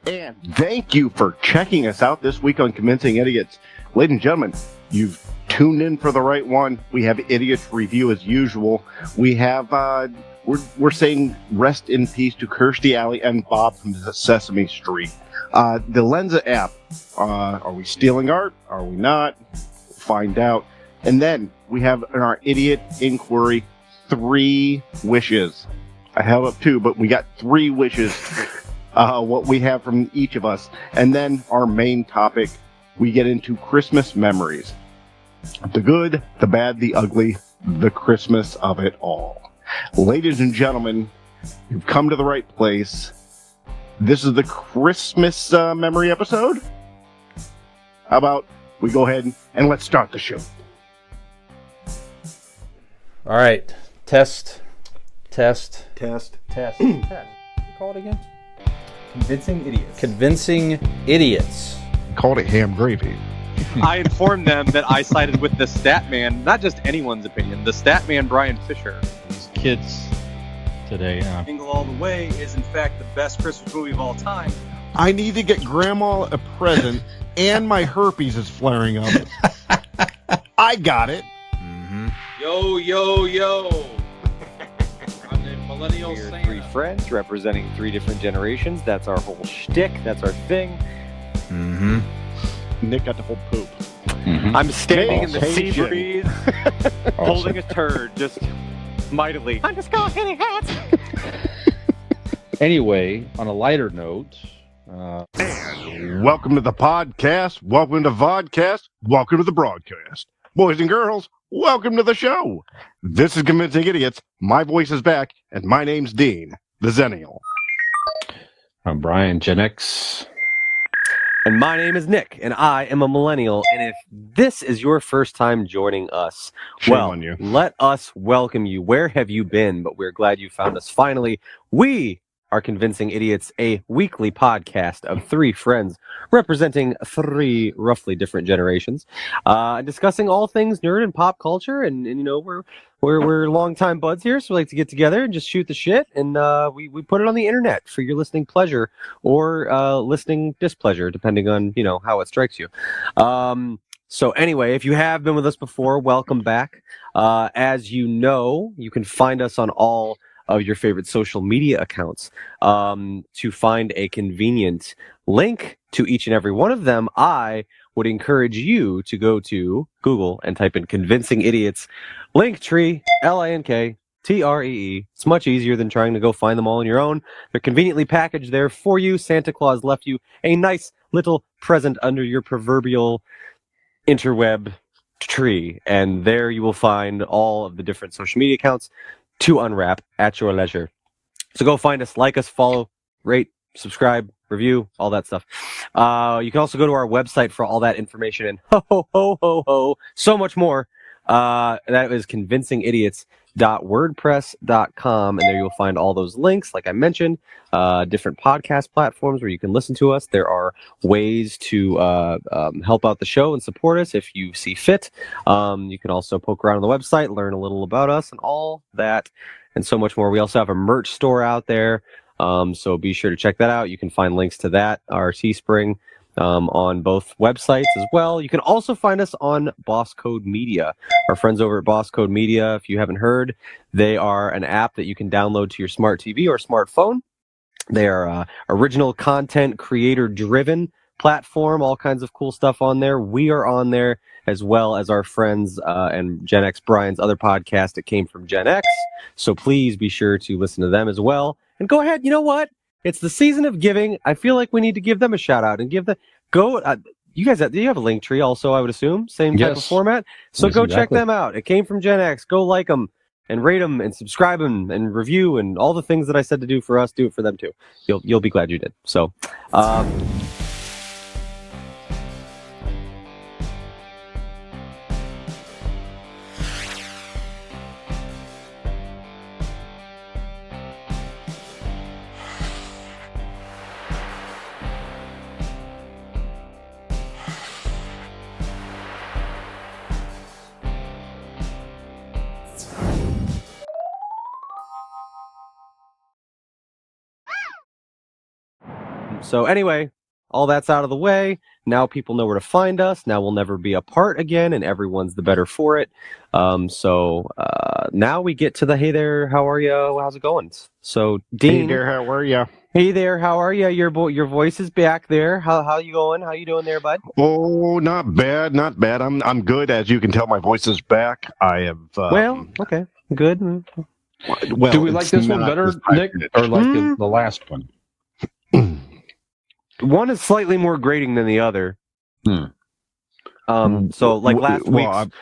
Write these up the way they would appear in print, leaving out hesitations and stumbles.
And thank you for checking us out this week on Convincing Idiots. Ladies and gentlemen, you've tuned in for the right one. We have Idiots Review as usual. We have, we're saying rest in peace to Kirstie Alley and Bob from Sesame Street. The Lenza app, are we stealing art? Are we not? Find out. And then we have in our Idiot Inquiry 3 wishes. I held up 2, but we got 3 wishes. What we have from each of us. And then our main topic, we get into Christmas memories. The good, the bad, the ugly, the Christmas of it all. Ladies and gentlemen, you've come to the right place. This is the Christmas memory episode. How about we go ahead and let's start the show. All right. Test. Test. Call it again. Convincing Idiots. Called it ham gravy. I informed them that I sided with the stat man, not just anyone's opinion, the stat man Brian Fisher. These kids today. Jingle All the Way is in fact the best Christmas movie of all time. I need to get Grandma a present, and my herpes is flaring up. I got it. Mm-hmm. Yo. I'm the millennial We're Santa. 3 friends representing 3 different generations. That's our whole shtick. That's our thing. Mm-hmm. Nick got to hold poop. Mm-hmm. I'm standing in the sea Awesome. breeze, holding a turd, just mightily. I'm just going hitting hats. Anyway, on a lighter note, Welcome to the podcast. Welcome to Vodcast. Welcome to the broadcast. Boys and girls, welcome to the show. This is Convincing Idiots. My voice is back, and my name's Dean, the Zennial. I'm Brian, Gen X. And my name is Nick, and I am a millennial. And if this is your first time joining us, Shame well, on you. let us welcome you. Where have you been? But we're glad you found us finally. We are Convincing Idiots, a weekly podcast of 3 friends representing 3 roughly different generations, discussing all things nerd and pop culture. And you know, we're longtime buds here, so we like to get together and just shoot the shit. And we put it on the internet for your listening pleasure or listening displeasure, depending on, you know, how it strikes you. So anyway, if you have been with us before, welcome back. As you know, you can find us on all of your favorite social media accounts. To find a convenient link to each and every one of them, I would encourage you to go to Google and type in Convincing Idiots Linktree, LINKTREE. It's much easier than trying to go find them all on your own. They're conveniently packaged there for you. Santa Claus left you a nice little present under your proverbial interweb tree, and there you will find all of the different social media accounts to unwrap at your leisure. So go find us, like us, follow, rate, subscribe, review, all that stuff. You can also go to our website for all that information and so much more. That is convincingidiots.wordpress.com, and there you'll find all those links, like I mentioned, different podcast platforms where you can listen to us. There are ways to help out the show and support us if you see fit. You can also poke around on the website, learn a little about us and all that, and so much more. We also have a merch store out there, so be sure to check that out. You can find links to that, our Teespring, on both websites as well. You can also find us on Boss Code Media. Our friends over at Boss Code Media, if you haven't heard, they are an app that you can download to your smart TV or smartphone. They are original content creator driven platform, all kinds of cool stuff on there. We are on there, as well as our friends and Gen X Brian's other podcast that came from Gen X. So please be sure to listen to them as well. And go ahead, you know what? It's the season of giving. I feel like we need to give them a shout out and give the you guys, do you have a link tree also, I would assume? Same type of format? So Yes, go exactly. check them out. It came from Gen X. Go like them and rate them and subscribe them and review and all the things that I said to do for us, do it for them too. You'll be glad you did. So, So anyway, all that's out of the way. Now people know where to find us. Now we'll never be apart again, and everyone's the better for it. So now we get to the hey there, how are you? How's it going? So Dean, Hey there, how are you? hey there, how are you? Your voice is back there. How you going? How you doing there, bud? Oh, not bad, not bad. I'm good. As you can tell, my voice is back. I have. Well, okay, good. Well, Do we like it's this one not better, this time Nick, of it. or like the last one? One is slightly more grating than the other. So like last week's.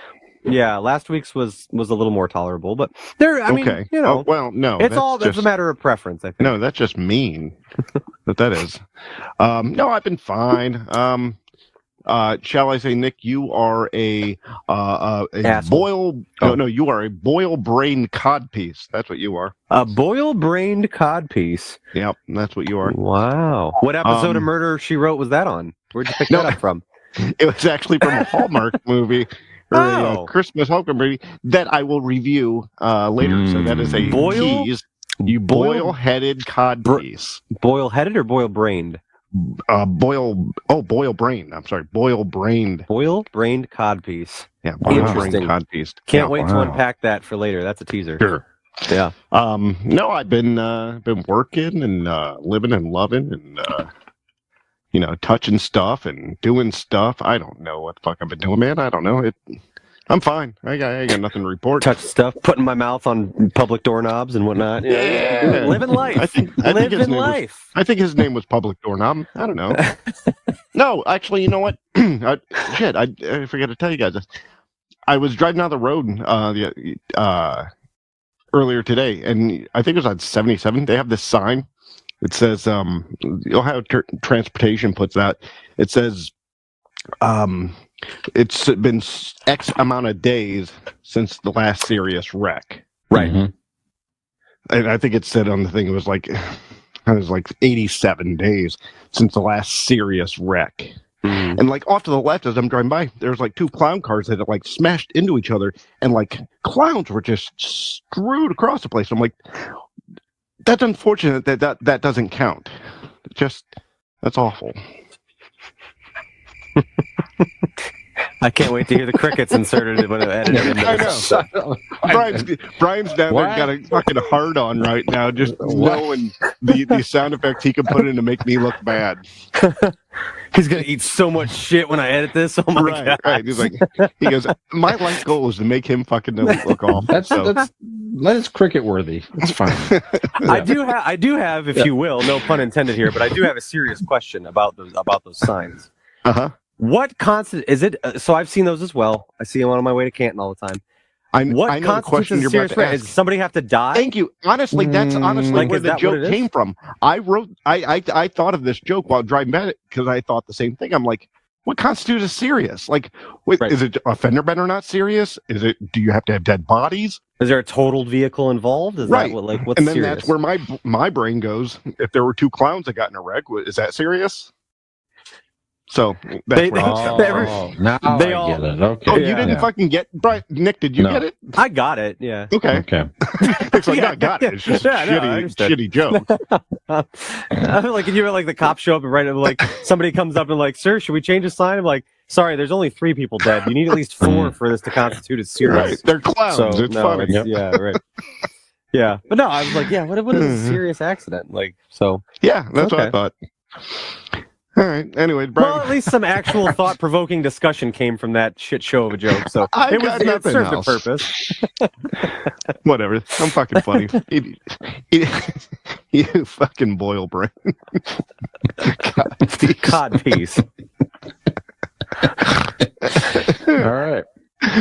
Yeah, last week's was a little more tolerable, but I mean, okay. you know, No, it's a matter of preference, I think. No, that's just mean. that is. No, I've been fine. Shall I say, Nick, you are a Asshole. you are a boil-brained codpiece. That's what you are. A boil-brained codpiece. Yep, that's what you are. Wow. What episode of Murder, She Wrote was that on? Where'd you pick that up from? It was actually from a Hallmark movie. Or a Christmas Hallmark movie that I will review later. So that is a tease. You boil-headed codpiece. Boil-headed or boil-brained? Boil-brained. I'm sorry, boil-brained. Boil-brained codpiece. Yeah, boil-brained Interesting. codpiece. Can't wait to unpack that for later. That's a teaser. Sure. Yeah. No, I've been working and living and loving and touching stuff and doing stuff. I don't know what the fuck I've been doing, man. I don't know. I'm fine. I got nothing to report. Touch stuff, putting my mouth on public doorknobs and whatnot. Yeah. Living life. I think his name was Public Doorknob. I don't know. No, actually, you know what? I forgot to tell you guys this. I was driving down the road earlier today, and I think it was on 77. They have this sign. It says, Ohio Transportation puts out, it says, it's been X amount of days since the last serious wreck. Right. Mm-hmm. And I think it said on the thing, it was like 87 days since the last serious wreck. Mm. And like off to the left as I'm driving by, there's like two clown cars that had like smashed into each other, and like clowns were just strewed across the place. I'm like, that's unfortunate that doesn't count. That's awful. I can't wait to hear the crickets inserted when I edit it. I know. Brian's down there got a fucking hard on right now, just knowing the sound effects he can put in to make me look bad. He's gonna eat so much shit when I edit this. Oh my god! Right. He goes. My life goal is to make him fucking look awful. That's cricket worthy. It's fine. I do have, if you will, no pun intended here, but I do have a serious question about those signs. Uh-huh. What constant is it? So I've seen those as well. I see them on my way to Canton all the time. I know the question you're about to ask. Does somebody have to die? Thank you. Honestly, that's where the joke came from. I thought of this joke while driving back because I thought the same thing. I'm like, what constitutes as serious? Like, is it a fender bender not serious? Do you have to have dead bodies? Is there a totaled vehicle involved? Is that what's and then serious? That's where my brain goes. If there were two clowns that got in a wreck, is that serious? So that's now I get it. Okay. Oh, you didn't fucking get Nick? Did you get it? I got it. Yeah. Okay. It's like I got it. It's just shitty joke. Like if you were like the cops show up and like somebody comes up and like, sir, should we change the sign? I'm like, sorry, there's only 3 people dead. You need at least 4 for this to constitute as serious. Right. They're clowns. So, it's funny. Yeah. Right. Yeah, but no, I was like, yeah, what is a serious accident? Like, so. Yeah, that's what I thought. All right. Anyway, Brian. Well, at least some actual thought-provoking discussion came from that shit show of a joke. So it served a purpose. Whatever. I'm fucking funny. You fucking boil brain. Codpiece. All right.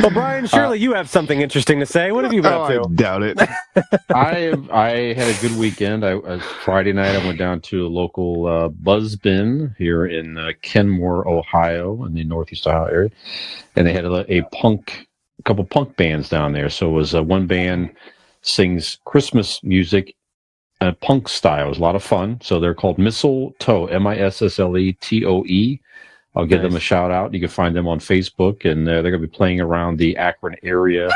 Well, Brian, surely you have something interesting to say. What have you been up to? I doubt it. I had a good weekend. Friday night, I went down to a local Buzz Bin here in Kenmore, Ohio, in the Northeast Ohio area, and they had a couple punk bands down there. So it was one band sings Christmas music, punk style. It was a lot of fun. So they're called Mistletoe, Missletoe. I'll give them a shout out. You can find them on Facebook, and they're going to be playing around the Akron area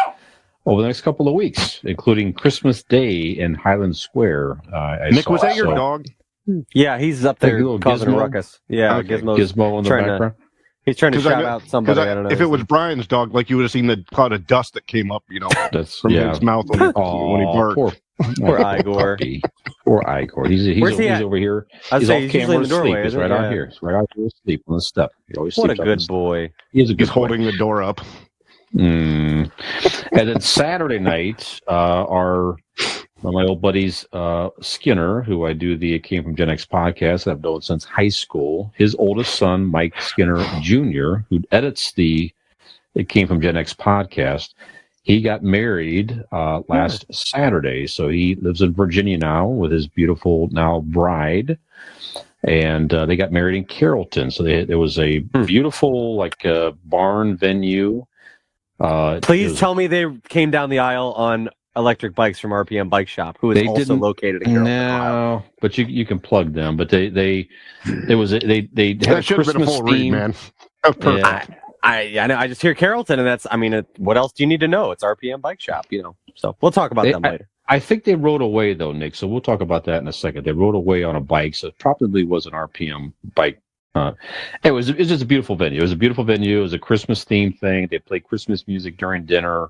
over the next couple of weeks, including Christmas Day in Highland Square. Nick, was that your dog? Yeah, he's up Like a there little causing a Gizmo? ruckus. Yeah, Okay. Gizmo in the trying to- background. he's trying to 'Cause I shout know- out somebody. I don't know. If it was Brian's dog, like you would have seen the cloud of dust that came up, That's from his mouth when he barked. Poor Igor. Puppy. Poor Igor. He's Where's he he's at? over here. I was He's saying, off he's usually camera in the doorway, asleep. He's isn't right he? out Yeah. here. He's right out here asleep on the step. He always What a sleeps on good the boy. He is a good He's boy. holding the door up. And then Saturday night, my old buddies Skinner, who I do the It Came from Gen X podcast, I've known since high school. His oldest son, Mike Skinner Jr., who edits the It Came from Gen X podcast, he got married last Saturday. So he lives in Virginia now with his beautiful now bride. And they got married in Carrollton. So there was a beautiful barn venue. Please tell me they came down the aisle on electric bikes from RPM Bike Shop, who is They also didn't- located in Carrollton, Ohio. No, but you can plug them. But they had a That should have been a Christmas full read, theme. man. That's perfect. Yeah. I know. I just hear Carrollton, and what else do you need to know? It's RPM Bike Shop, So we'll talk about them later. I think they rode away though, Nick. So we'll talk about that in a second. They rode away on a bike, so it probably was an RPM bike. It was just a beautiful venue. It was a beautiful venue. It was a Christmas themed thing. They played Christmas music during dinner.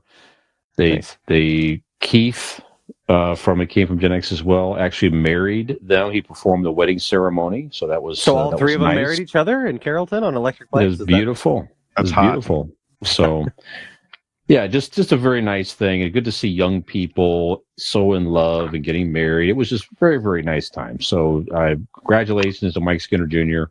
Keith from It Came from Gen X as well actually married them. He performed the wedding ceremony, so that was So all that three was of them nice. married each other in Carrollton on electric bikes? It was beautiful. That's it was hot. beautiful. So, yeah, just a very nice thing. And good to see young people so in love and getting married. It was just very, very nice time. So, congratulations to Mike Skinner Jr.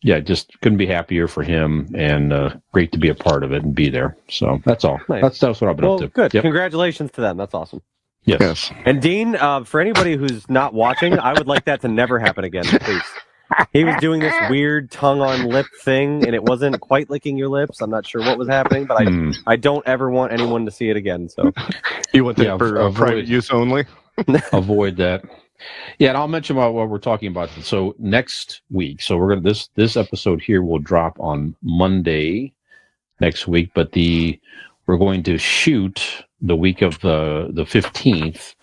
Yeah, just couldn't be happier for him, and great to be a part of it and be there. So that's all. Nice. That's what I've been up to. Good. Yep. Congratulations to them. That's awesome. Yes. And Dean, for anybody who's not watching, I would like that to never happen again, please. He was doing this weird tongue on lip thing, and it wasn't quite licking your lips. I'm not sure what was happening, but I don't ever want anyone to see it again. So You want that for private use only? Avoid that. Yeah, and I'll mention what we're talking about. So next week, so we're gonna this episode here will drop on Monday next week, but we're going to shoot the week of the 15th.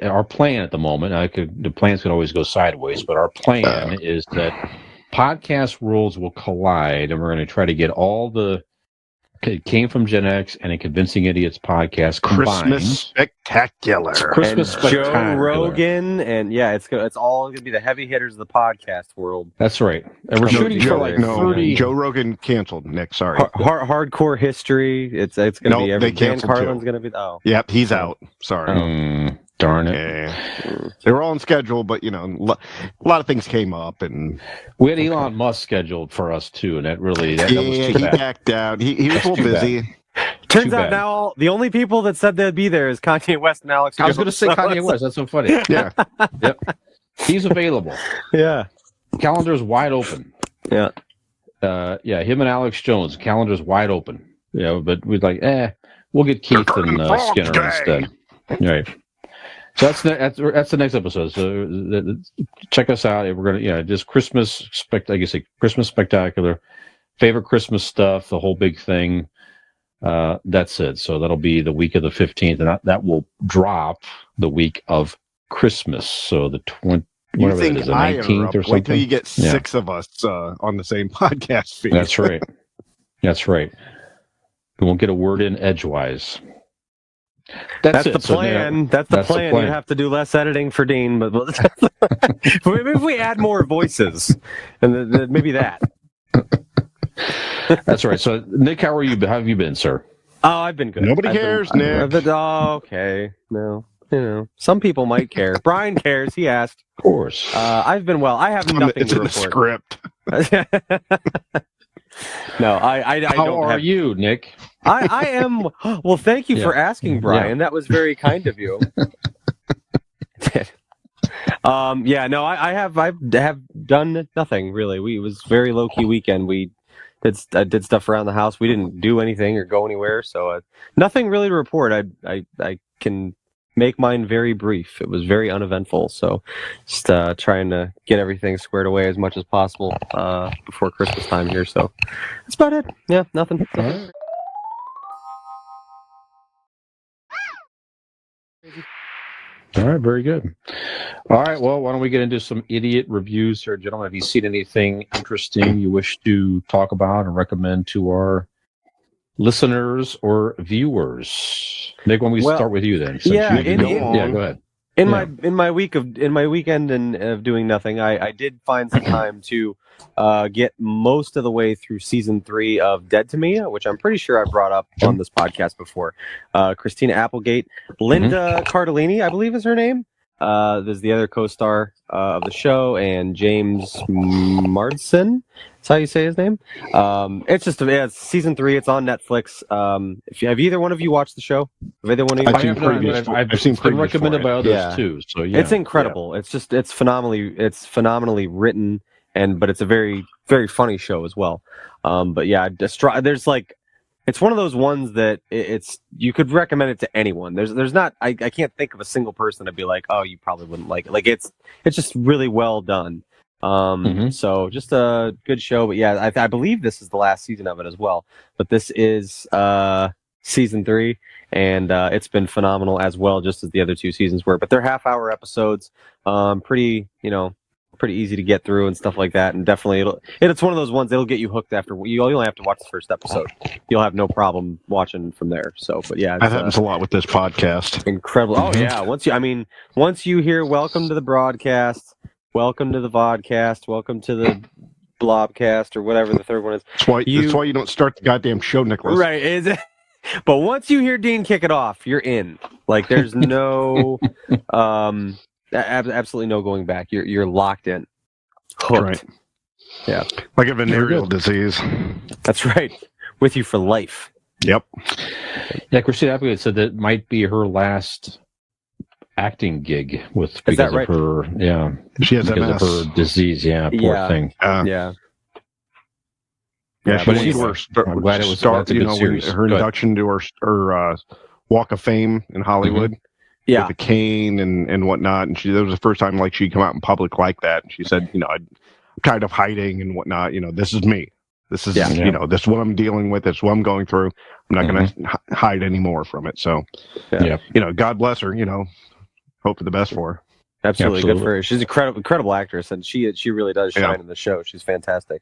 Our plan at the moment, the plans could always go sideways, but our plan is that podcast worlds will collide, and we're going to try to get all the It Came from Gen X and a Convincing Idiots podcast combined. Christmas spectacular. Christmas and spectacular. Joe Rogan, and it's all going to be the heavy hitters of the podcast world. That's right. And we're shooting for like 30. Joe Rogan canceled. Nick, sorry. Hardcore history. It's going to be every. They Dan canceled Carlin's too. going to be. Oh, Yep, he's out. Sorry. Darn it. Yeah. They were all on schedule, but a lot of things came up, and We had Elon Musk scheduled for us too, and that was too he bad. backed out. He was a little too bad. busy. turns Too out bad. now the only people that said they'd be there is Kanye West and Alex. I was going to Jones, say so Kanye it's- West. That's so funny. Yeah. Yep. He's available. Yeah. Calendar's wide open. Yeah. Him and Alex Jones. Calendar's wide open. But we'd we'll get Keith and Skinner instead. All right. So that's the next episode. So check us out. We're gonna just Christmas Christmas spectacular, favorite Christmas stuff, the whole big thing. That's it. So that'll be the week of the 15th, and that will drop the week of Christmas. So the 20. You Whatever think it is, the I 19th or something. Wait till you get 6 of us on the same podcast feed. That's right. That's right. We won't get a word in edgewise. That's it. the plan. That's the plan. You have to do less editing for Dean, but maybe if we add more voices, and then maybe that. That's right. So, Nick, how have you been, sir? Oh, I've been good. Nobody cares, Nick. Okay. No. Some people might care. Brian cares. He asked. Of course. I've been well. I have nothing It's to in the report. script. No, I how don't are have. you, Nick? I am. Well, thank you for asking, Brian. That was very kind of you. I have done nothing really. It was a very low key weekend. I did stuff around the house. We didn't do anything or go anywhere, so nothing really to report. I can make mine very brief. It was very uneventful, so just trying to get everything squared away as much as possible before Christmas time here. So that's about it. Yeah, nothing. All right, very good. All right, well, why don't we get into some idiot reviews here, gentlemen? Have you seen anything interesting you wish to talk about and recommend to our listeners or viewers? Nick, why don't we start with you then? Since yeah, you go ahead. In my weekend of doing nothing, I did find some time to get most of the way through season 3 of Dead to Me, which I'm pretty sure I brought up on this podcast before. Christina Applegate, Linda Cardellini, I believe is her name. There's the other co-star of the show, and James Marsden. That's how you say his name. It's season 3. It's on Netflix. Have either one of you watched the show? Have either one of you? I've seen been recommended by others too. So yeah, it's incredible. Yeah. It's phenomenally written, but it's a very, very funny show as well. But yeah, there's like, it's one of those ones that you could recommend it to anyone. There's not, I can't think of a single person to be like, oh, you probably wouldn't like it. Like it's just really well done. So just a good show. But yeah, I believe this is the last season of it as well. But this is season 3, and it's been phenomenal as well, just as the other 2 seasons were. But they're half-hour episodes, pretty easy to get through and stuff like that. And definitely, it's one of those ones that'll get you hooked after you only have to watch the first episode. You'll have no problem watching from there. So, but yeah, that happens a lot with this podcast. Incredible. Oh yeah, once you hear "Welcome to the broadcast," "Welcome to the vodcast," "Welcome to the blobcast," or whatever the third one is. That's why you don't start the goddamn show, Nicholas. Right? Is it? But once you hear Dean kick it off, you're in. Like there's no. Absolutely no going back. You're locked in, hooked. Right. Yeah, like a venereal disease. That's right. With you for life. Yep. Yeah, Kirstie Alley said that might be her last acting gig because of her. Yeah, she has because MS. of her disease. Yeah, poor thing. Yeah. Yeah, but I'm glad it was her induction to her Walk of Fame in Hollywood. Mm-hmm. Yeah, with the cane and whatnot, and that was the first time like she'd come out in public like that. And she said, I'm kind of hiding and whatnot. This is me. This is this is what I'm dealing with. This is what I'm going through. I'm not going to hide anymore from it. So, God bless her. Hope for the best for her. Absolutely good for her. She's an incredible actress, and she really does shine in the show. She's fantastic.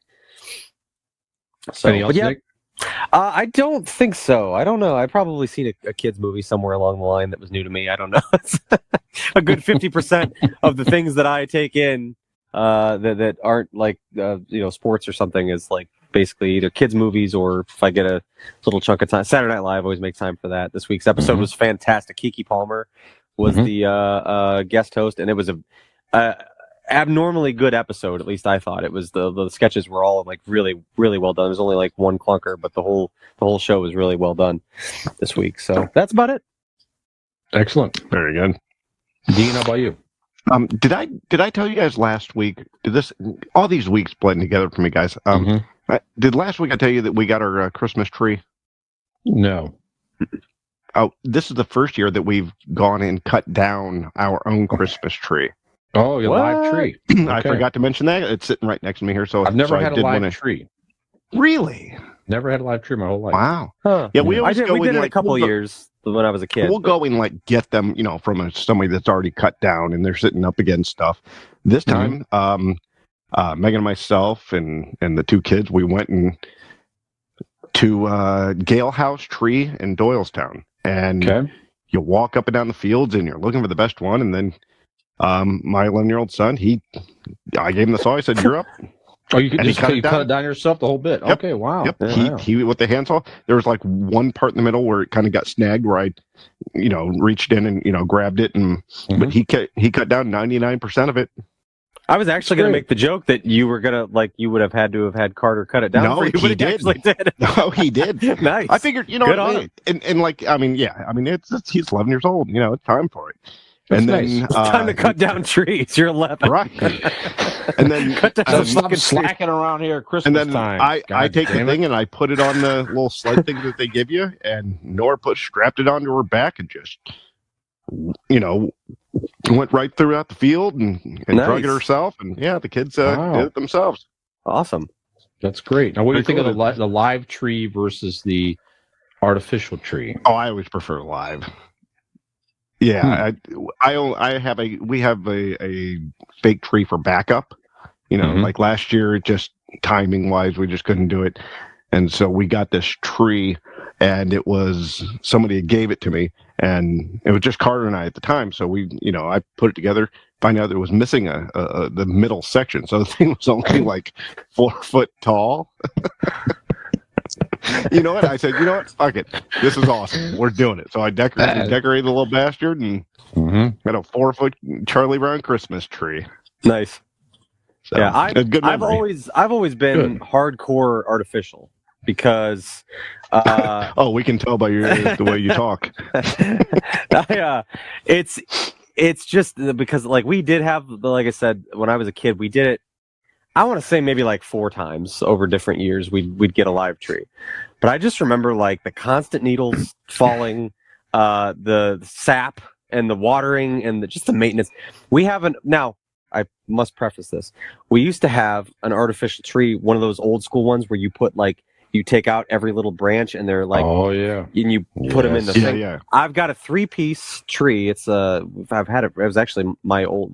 So, anything else, Nick? I don't think so. I don't know. I've probably seen a kids movie somewhere along the line that was new to me. I don't know. A good 50% of the things that I take in that aren't like sports or something is like basically either kids movies or if I get a little chunk of time. Saturday Night Live always makes time for that. This week's episode was fantastic. Keke Palmer was the guest host, and it was a abnormally good episode. At least I thought it was. The sketches were all like really, really well done. There's only like one clunker, but the whole show was really well done this week. So that's about it. Excellent. Very good. Dean, how about you? Did I tell you guys last week? All these weeks blend together for me, guys? Did last week I tell you that we got our Christmas tree? No. Oh, this is the first year that we've gone and cut down our own Christmas tree. Oh, your live tree. Okay. I forgot to mention that. It's sitting right next to me here. So I've never had a live tree. Really? Never had a live tree my whole life. Wow. Huh. Yeah, we did it a couple years when I was a kid. We'll go and like get them, from somebody that's already cut down and they're sitting up against stuff. This time, Megan and myself and the 2 kids, we went to Gale House Tree in Doylestown, and you walk up and down the fields and you're looking for the best one, and then my 11-year-old son, I gave him the saw. I said, "You're up." Oh, you cut it down yourself the whole bit. Yep. Okay, wow. Yep. Wow. He with the handsaw. There was like one part in the middle where it kind of got snagged, where I, reached in and grabbed it, and but he cut down 99% of it. I was actually going to make the joke that you were going to you would have had to have had Carter cut it down. No, for you, he but did. Actually did. No, he did. Nice. I figured, Good on him. and it's he's 11 years old. It's time for it. That's and nice. then it's time to cut down trees. You're 11, right? And then stop slacking around here at Christmas and then time. I take the thing and I put it on the little sled thing that they give you, and Nora strapped it onto her back and just went right throughout the field and drug it herself, and the kids did it themselves. Awesome. That's great. Now, what do you think of the live tree versus the artificial tree? Oh, I always prefer live. Yeah, we have a fake tree for backup. Like last year, just timing wise, we just couldn't do it, and so we got this tree, and it was somebody gave it to me, and it was just Carter and I at the time. So I put it together, find out it was missing the middle section, so the thing was only like 4 foot tall. You know what? I said, fuck it. This is awesome. We're doing it. So I decorated the little bastard and got a 4 foot Charlie Brown Christmas tree. Nice. So, Yeah, I've always been hardcore artificial because we can tell by the way you talk. It's just because like we did have, like I said, when I was a kid, we did it. I want to say maybe like 4 times over different years we'd get a live tree. But I just remember like the constant needles falling, the sap and the watering and just the maintenance. We haven't now. I must preface this. We used to have an artificial tree, one of those old school ones where you put you take out every little branch and they're like, oh yeah, and you put them in the thing. Yeah. I've got a 3-piece tree. It's I've had it. It was actually my old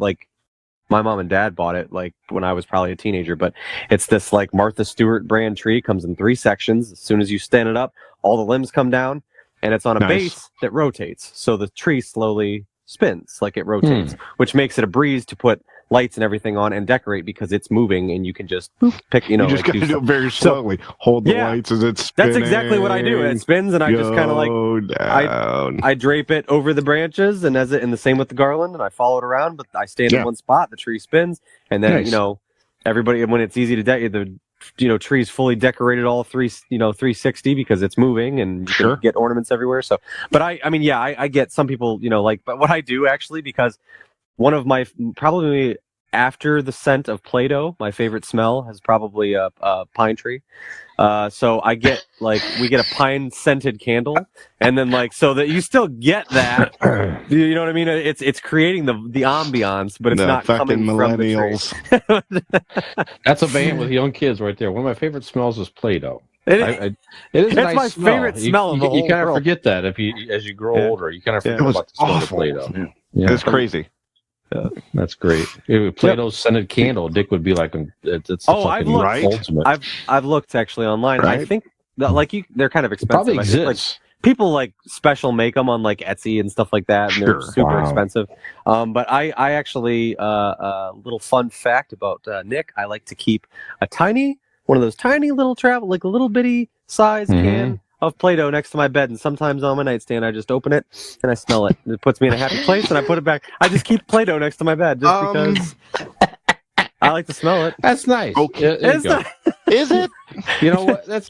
my mom and dad bought it when I was probably a teenager, but it's this Martha Stewart brand tree. Comes in 3 sections. As soon as you stand it up, all the limbs come down, and it's on a base that rotates. So the tree slowly spins like it rotates, which makes it a breeze to put lights and everything on and decorate because it's moving and you can just pick, you just got to do it very slowly. Hold the lights as it's spinning. That's exactly what I do. It spins and I just kind of I drape it over the branches and the same with the garland and I follow it around, but I stay in one spot, the tree spins, and then everybody, when it's easy to decorate, the tree's fully decorated all 360 because it's moving and you can get ornaments everywhere. So but I get some people but what I do actually, because one of my, probably after the scent of Play-Doh, my favorite smell is probably a pine tree. So I get we get a pine scented candle, and then so that you still get that. You know what I mean? It's creating the ambiance, but it's not coming millennials. From the tree. That's a band with young kids right there. One of my favorite smells is Play-Doh. It is a nice my smell. favorite smell of the whole You kind of world. forget that as you grow older. You kind of forget about the smell of Play-Doh. Yeah. It's crazy. That's great. If Play-Doh scented candle, Dick would be like, it's the fucking ultimate. I've looked actually online. Right? I think that they're kind of expensive. It probably exists. People special make them on Etsy and stuff like that, and they're super expensive. But I actually little fun fact about Nick. I like to keep one of those tiny little a little bitty size can of Play-Doh next to my bed, and sometimes on my nightstand I just open it and I smell it. It puts me in a happy place, and I put it back. I just keep Play-Doh next to my bed just because I like to smell it. That's nice. Okay. Is it? You know what? That's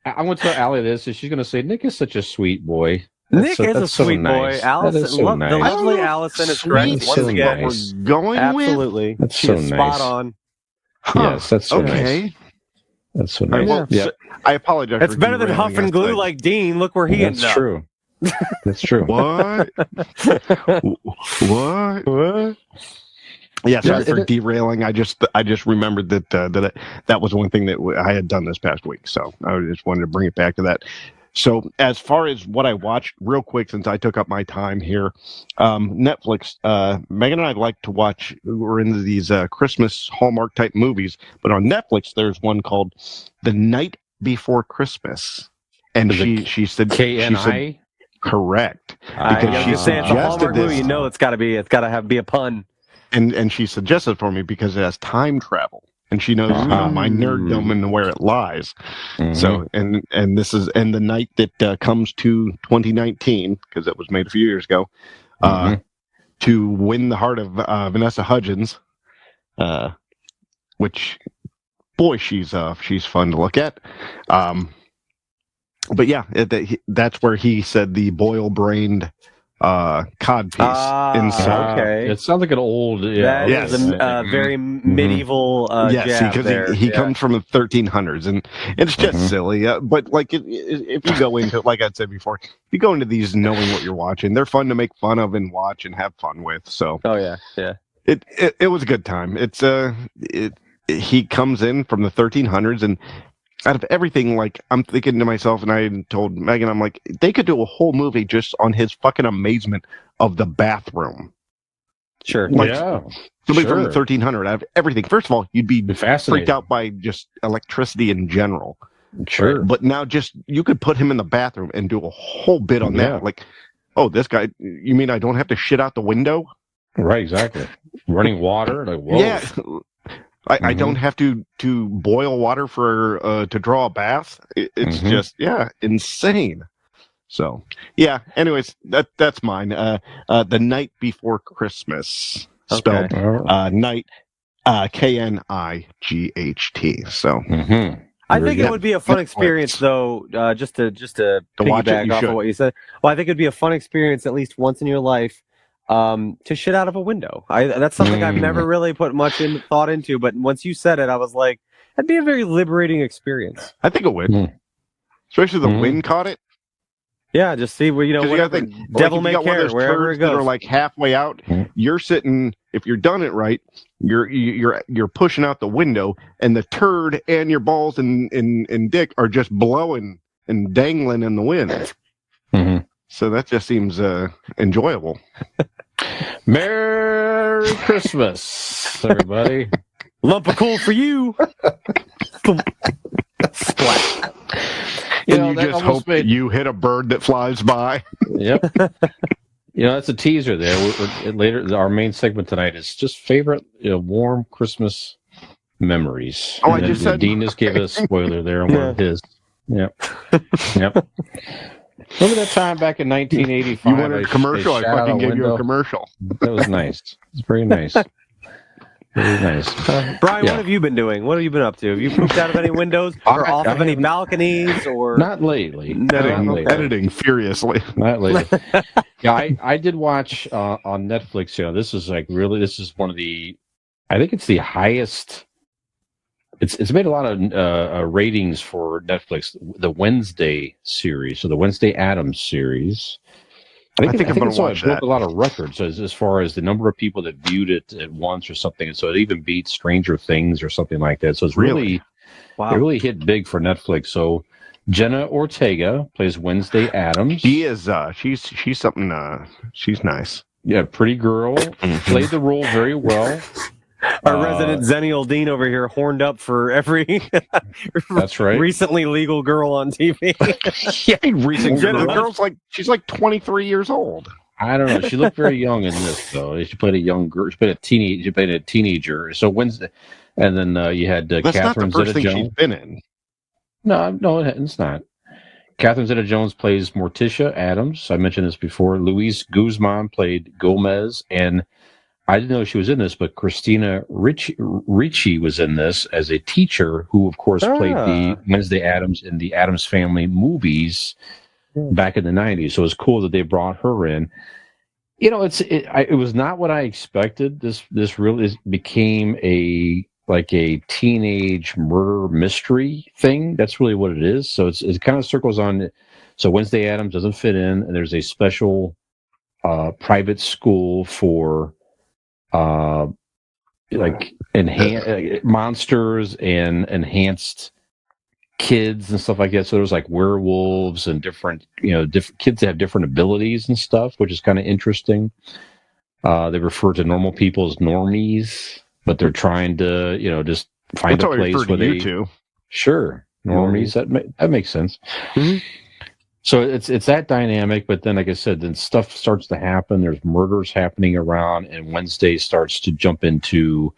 I went to Allie this, and she's going to say Nick is such a sweet boy. Nick is a sweet boy. Allison, the lovely Allison is correct. Once again, nice. we're going absolutely. That's she so is nice. spot on. Yes, that's so okay. nice. That's so nice. Well, I apologize. It's better than huff and glue like Dean. Look where he ended up. True. That's true. What? What? Yeah, sorry for derailing. I just remembered that was one thing that I had done this past week, so I just wanted to bring it back to that. So as far as what I watched, real quick, since I took up my time here, Netflix, Megan and I like to watch, we're into these Christmas Hallmark type movies, but on Netflix, there's one called The Night Before Christmas. And she said, KNI? Correct. Because she said it's a Hallmark movie, it's got to be a pun. And she suggested for me because it has time travel. And she knows my nerddom and where it lies. So, and this is the night that comes to 2019, because it was made a few years ago, to win the heart of Vanessa Hudgens, which, boy, she's fun to look at. But yeah, that's where he said the boil-brained cod piece inside. Okay. It sounds like an old. That is a very medieval. Yes, because he comes from the 1300s, and it's just silly. But if you go into, like I said before, if you go into these knowing what you're watching, they're fun to make fun of and watch and have fun with. So. Oh yeah. It was a good time. He comes in from the 1300s, and out of everything, like, I'm thinking to myself, and I told Megan, I'm like, they could do a whole movie just on his fucking amazement of the bathroom. Sure. Like, yeah, somebody from sure. the 1300, out of everything. First of all, you'd be Fascinating. freaked out by just electricity in general. Sure. But now just, you could put him in the bathroom and do a whole bit on Yeah. that. Like, oh, this guy, you mean I don't have to shit out the window? Right, exactly. Running water, like, whoa. Yeah. I don't have to boil water for to draw a bath. It's just insane. So yeah. Anyways, that's mine. The Night Before Christmas, spelled night, KNIGHT. So I think it would be a fun experience, though. Just to watch it, piggyback you off should. of what you said. Well, I think it'd be a fun experience at least once in your life. To shit out of a window. That's something I've never really put much thought into, but once you said it, I was like, that'd be a very liberating experience. I think it would, especially the wind caught it. Yeah, just see where whatever devil may care wherever it goes. That are like halfway out. You're sitting. If you're done it right, you're pushing out the window, and the turd and your balls and dick are just blowing and dangling in the wind. So that just seems enjoyable. Merry Christmas, everybody. Lump of coal for you. Splat. And you just hope that you hit a bird that flies by. Yep. That's a teaser there. Later, our main segment tonight is just favorite warm Christmas memories. Oh, I just said Dean just gave us a spoiler there on one of his. Yep. Remember that time back in 1985? You wanted a commercial? I fucking gave you a commercial. That was nice. It's very nice. Very nice. Brian, what have you been doing? What have you been up to? Have you pooped out of any windows or off of any balconies? Or not lately. Editing furiously. Not lately. Yeah, I did watch on Netflix. This is one of the. I think it's the highest. It's made a lot of ratings for Netflix. The Wednesday series, so the Wednesday Addams series. I think I'm going to watch that. It broke a lot of records as far as the number of people that viewed it at once or something. And so it even beat Stranger Things or something like that. So it's really it really hit big for Netflix. So Jenna Ortega plays Wednesday Addams. She is she's something. She's nice. Yeah, pretty girl. Played the role very well. Our resident Zennial Dean over here horned up for every that's right. recently legal girl on TV. The girl's she's like 23 years old. I don't know. She looked very young in this though. She played a young girl. She played a teenager. So Wednesday, and then you had That's Catherine not the first thing Zeta-Jones. she's been in. No, it's not. Catherine Zeta-Jones plays Morticia Addams. I mentioned this before. Luis Guzman played Gomez, and I didn't know she was in this, but Christina Ricci was in this as a teacher who, of course, played the Wednesday Addams in the Addams Family movies back in the 90s. So it was cool that they brought her in. It was not what I expected. This really became a teenage murder mystery thing. That's really what it is. So it kind of circles on. So Wednesday Addams doesn't fit in, and there's a special private school for monsters and enhanced kids and stuff like that. So there's like werewolves and different kids that have different abilities and stuff, which is kind of interesting. They refer to normal people as normies, but they're trying to just find a place where they sure normies. That makes sense. Mm-hmm. So it's that dynamic, but then, like I said, then stuff starts to happen. There's murders happening around, and Wednesday starts to jump into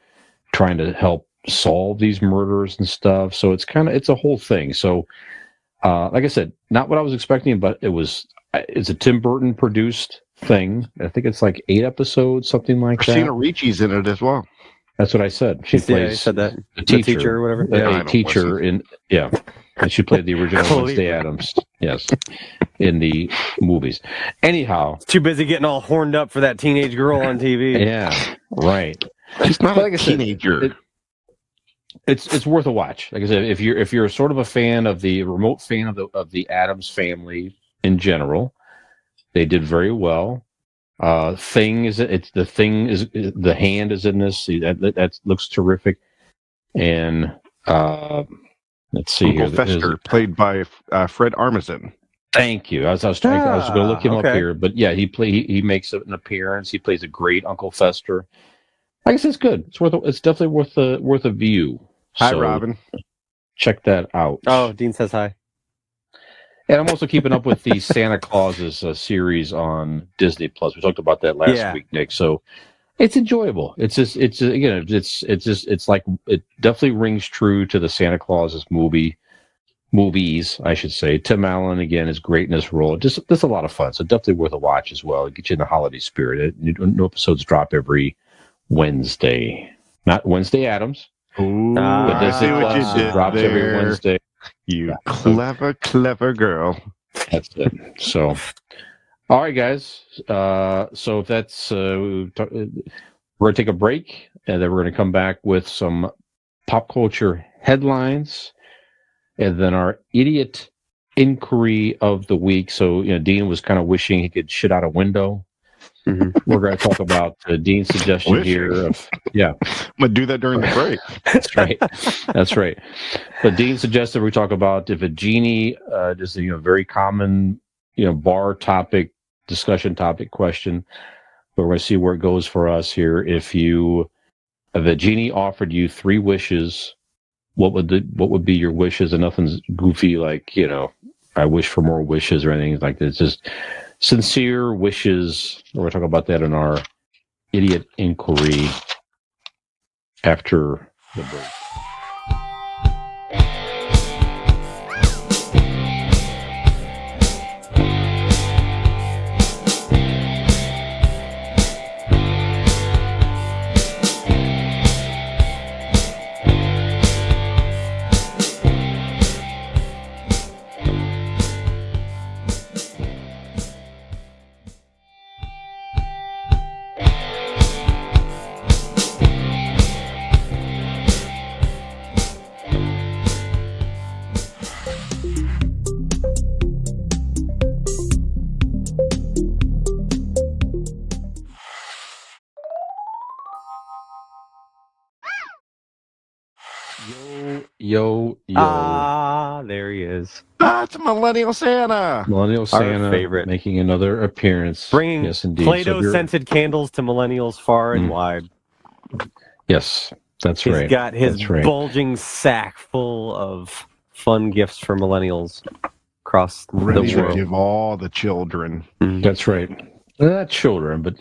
trying to help solve these murders and stuff. So it's a whole thing. So, like I said, not what I was expecting, but it's a Tim Burton produced thing. I think it's like 8 episodes, something like Christina that. Ricci's in it as well. That's what I said. She plays said that. the teacher or whatever. A teacher in and she played the original Wednesday Addams. Yes, in the movies. Anyhow, too busy getting all horned up for that teenage girl on TV. Yeah, right. She's not like a teenager. It's worth a watch. Like I said, if you're sort of a fan of the remote fan of the Addams Family in general, they did very well. The hand is in this. See, that looks terrific, and Let's see Uncle here. Fester, played by Fred Armisen. Thank you. I was going to look him up okay. here, but yeah, he makes an appearance. He plays a great Uncle Fester. I guess it's good. It's definitely worth a view. Hi, So Robin. check that out. Oh, Dean says hi. And I'm also keeping up with the Santa Clauses series on Disney Plus. We talked about that last week, Nick. So it's enjoyable. It's like it definitely rings true to the Santa Clauses movies, I should say. Tim Allen again is great in this role. Just a lot of fun. So definitely worth a watch as well. Get you in the holiday spirit. New episodes drop every Wednesday, not Wednesday Adams. Ooh, but I see what you did drops there. every Wednesday. You clever girl. That's it. So, all right, guys. So if that's we're going to take a break, and then we're going to come back with some pop culture headlines, and then our idiot inquiry of the week. So, Dean was kind of wishing he could shit out a window. Mm-hmm. We're going to talk about Dean's suggestion here. I'm gonna do that during the break. That's right. That's right. But Dean suggested we talk about if a genie, just a very common, bar topic, discussion topic question. But we're going to see where it goes for us here. If the genie offered you 3 wishes, what would be your wishes? And nothing's goofy like I wish for more wishes or anything like that. It's just sincere wishes. We're going to talk about that in our idiot inquiry after the break. Yo. There he is. That's Millennial Santa. Millennial Santa favorite. making another appearance. Bringing yes, indeed. Play-Doh-scented candles to millennials far and wide. Yes, that's right. He's got his bulging sack full of fun gifts for millennials across Ready the to world. give all the children. That's right. Not children, but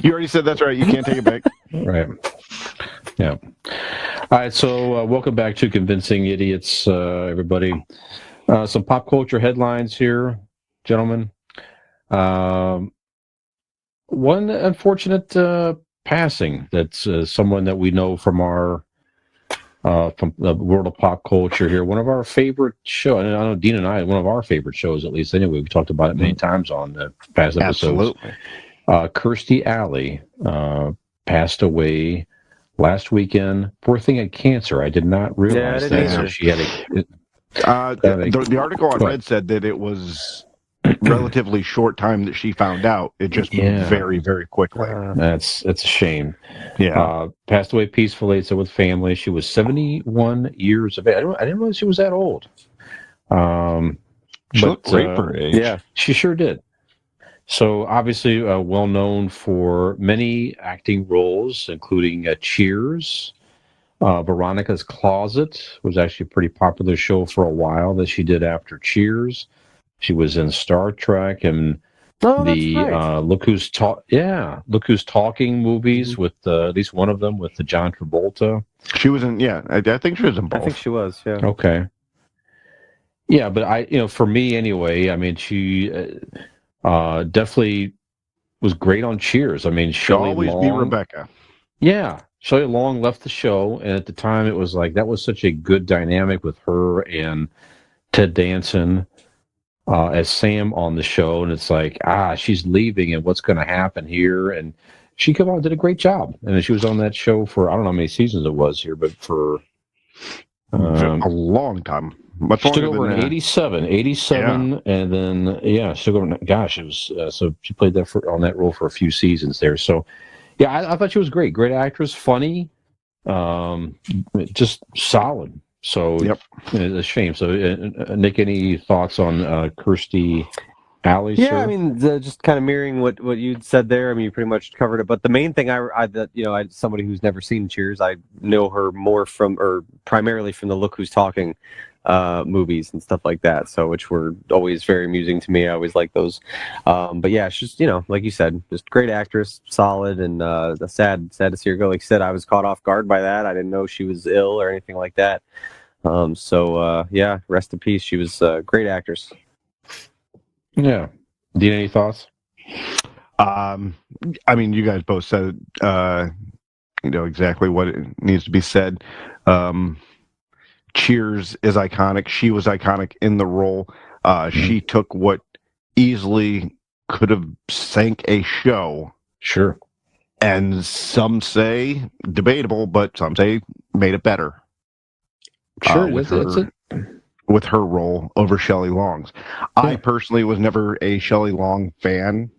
You already said that's right. You can't take it back. Right. Yeah. All right. So welcome back to Convincing Idiots, everybody. Some pop culture headlines here, gentlemen. One unfortunate passing. That's someone that we know from our from the world of pop culture here. One of our favorite shows. And I know Dean and I, one of our favorite shows, at least. Anyway, we talked about it many times on past episodes. Absolutely. Kirstie Alley passed away last weekend. Poor thing had cancer. I did not realize that. So she had the article I read said that it was relatively short time that she found out. It just moved very, very quickly. That's a shame. Yeah. Passed away peacefully, so with family. She was 71 years of age. I didn't realize she was that old. She looked great for her age. Yeah, she sure did. So obviously well known for many acting roles, including Cheers. Veronica's Closet was actually a pretty popular show for a while that she did after Cheers. She was in Star Trek and Look Who's Talking movies with at least one of them with the John Travolta. She was in I think she was in both. I think she was. Yeah. Okay. Yeah, but for me anyway, I mean, she definitely was great on Cheers. I mean, She'll always be Rebecca. Yeah, Shelley Long left the show, and at the time it was like that was such a good dynamic with her and Ted Danson as Sam on the show, and it's like she's leaving, and what's going to happen here? And she came on and did a great job, and she was on that show for I don't know how many seasons it was here, but for a long time. Much she took longer over than in 87, and then she took over. Gosh, it was so she played that on that role for a few seasons there. So yeah, I thought she was great actress, funny, just solid So Yep. it's a shame. So, Nick, any thoughts on Kirstie Alley? Yeah, sir? I mean, just kind of mirroring what you'd said there. I mean, you pretty much covered it. But the main thing I somebody who's never seen Cheers, I know her more primarily from the Look Who's Talking movies and stuff like that. So, which were always very amusing to me. I always liked those. But yeah, she's just, like you said, just great actress, solid, and sad to see her go. Like you said, I was caught off guard by that. I didn't know she was ill or anything like that. Yeah, rest in peace. She was a great actress. Yeah. Dean, any thoughts? I mean, you guys both said exactly what it needs to be said. Cheers is iconic. She was iconic in the role. She took what easily could have sank a show. Sure. And some say debatable, but some say made it better. Sure. With her role over Shelley Long's. I personally was never a Shelley Long fan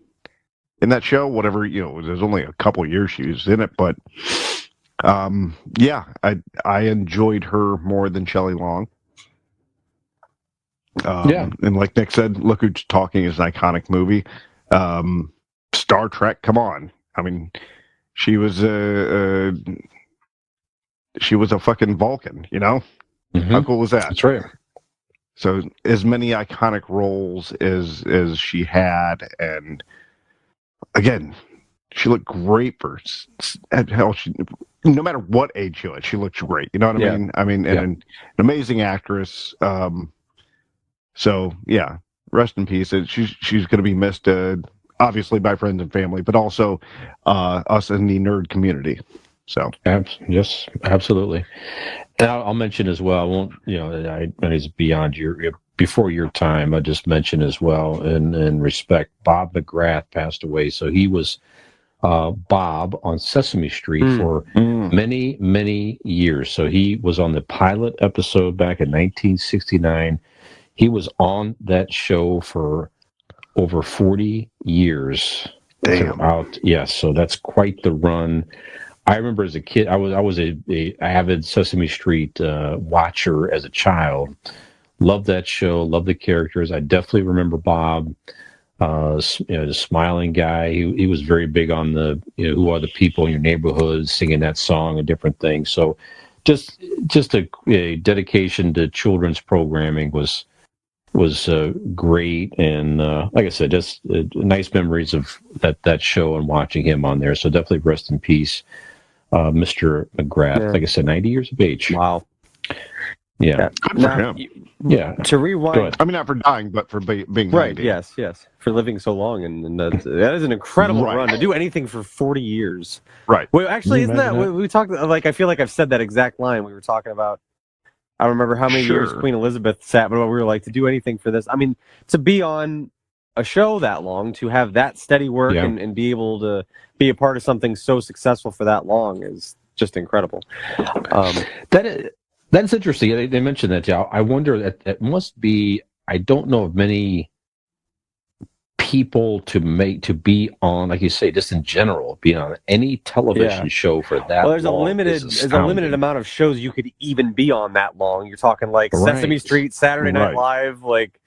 in that show. Whatever, there's only a couple years she was in it, but I enjoyed her more than Shelley Long. And like Nick said, Look Who's Talking is an iconic movie. Star Trek, come on. I mean, she was a fucking Vulcan, How cool was that? That's right. So as many iconic roles as she had, and again, she looked great for hell. No matter what age she was, she looked great. You know what I mean? I mean, and an amazing actress. So yeah, rest in peace. She's going to be missed, obviously by friends and family, but also us in the nerd community. So yes, absolutely. And I'll mention as well. I won't, it's beyond before your time. I just mention as well, in respect, Bob McGrath passed away. So he was Bob on Sesame Street for many, many years. So he was on the pilot episode back in 1969. He was on that show for over 40 years. Damn. Yes, so that's quite the run. I remember as a kid, I was a avid Sesame Street watcher as a child. Loved that show. Loved the characters. I definitely remember Bob, the smiling guy. He was very big on the who are the people in your neighborhood, singing that song and different things. So, just a dedication to children's programming was great, and like I said, just nice memories of that show and watching him on there. So definitely rest in peace. Mr. McGrath, like I said, 90 years of age. Wow. Yeah. Good for him. To rewind. I mean, not for dying, but for being right. 90. Yes. For living so long, and that is an incredible run to do anything for 40 years. Right. Well, actually, isn't that we talked? Like, I feel like I've said that exact line. We were talking about. I don't remember how many years Queen Elizabeth sat, but we were like, to do anything for this. I mean, to be on a show that long, to have that steady work and be able to be a part of something so successful for that long is just incredible. That's interesting. They mentioned that. Yeah, I wonder that must be. I don't know of many people to be on, like you say, just in general, be on any television show for that. Well, there's long a limited amount of shows you could even be on that long. You're talking like Sesame Street, Saturday Night Live, like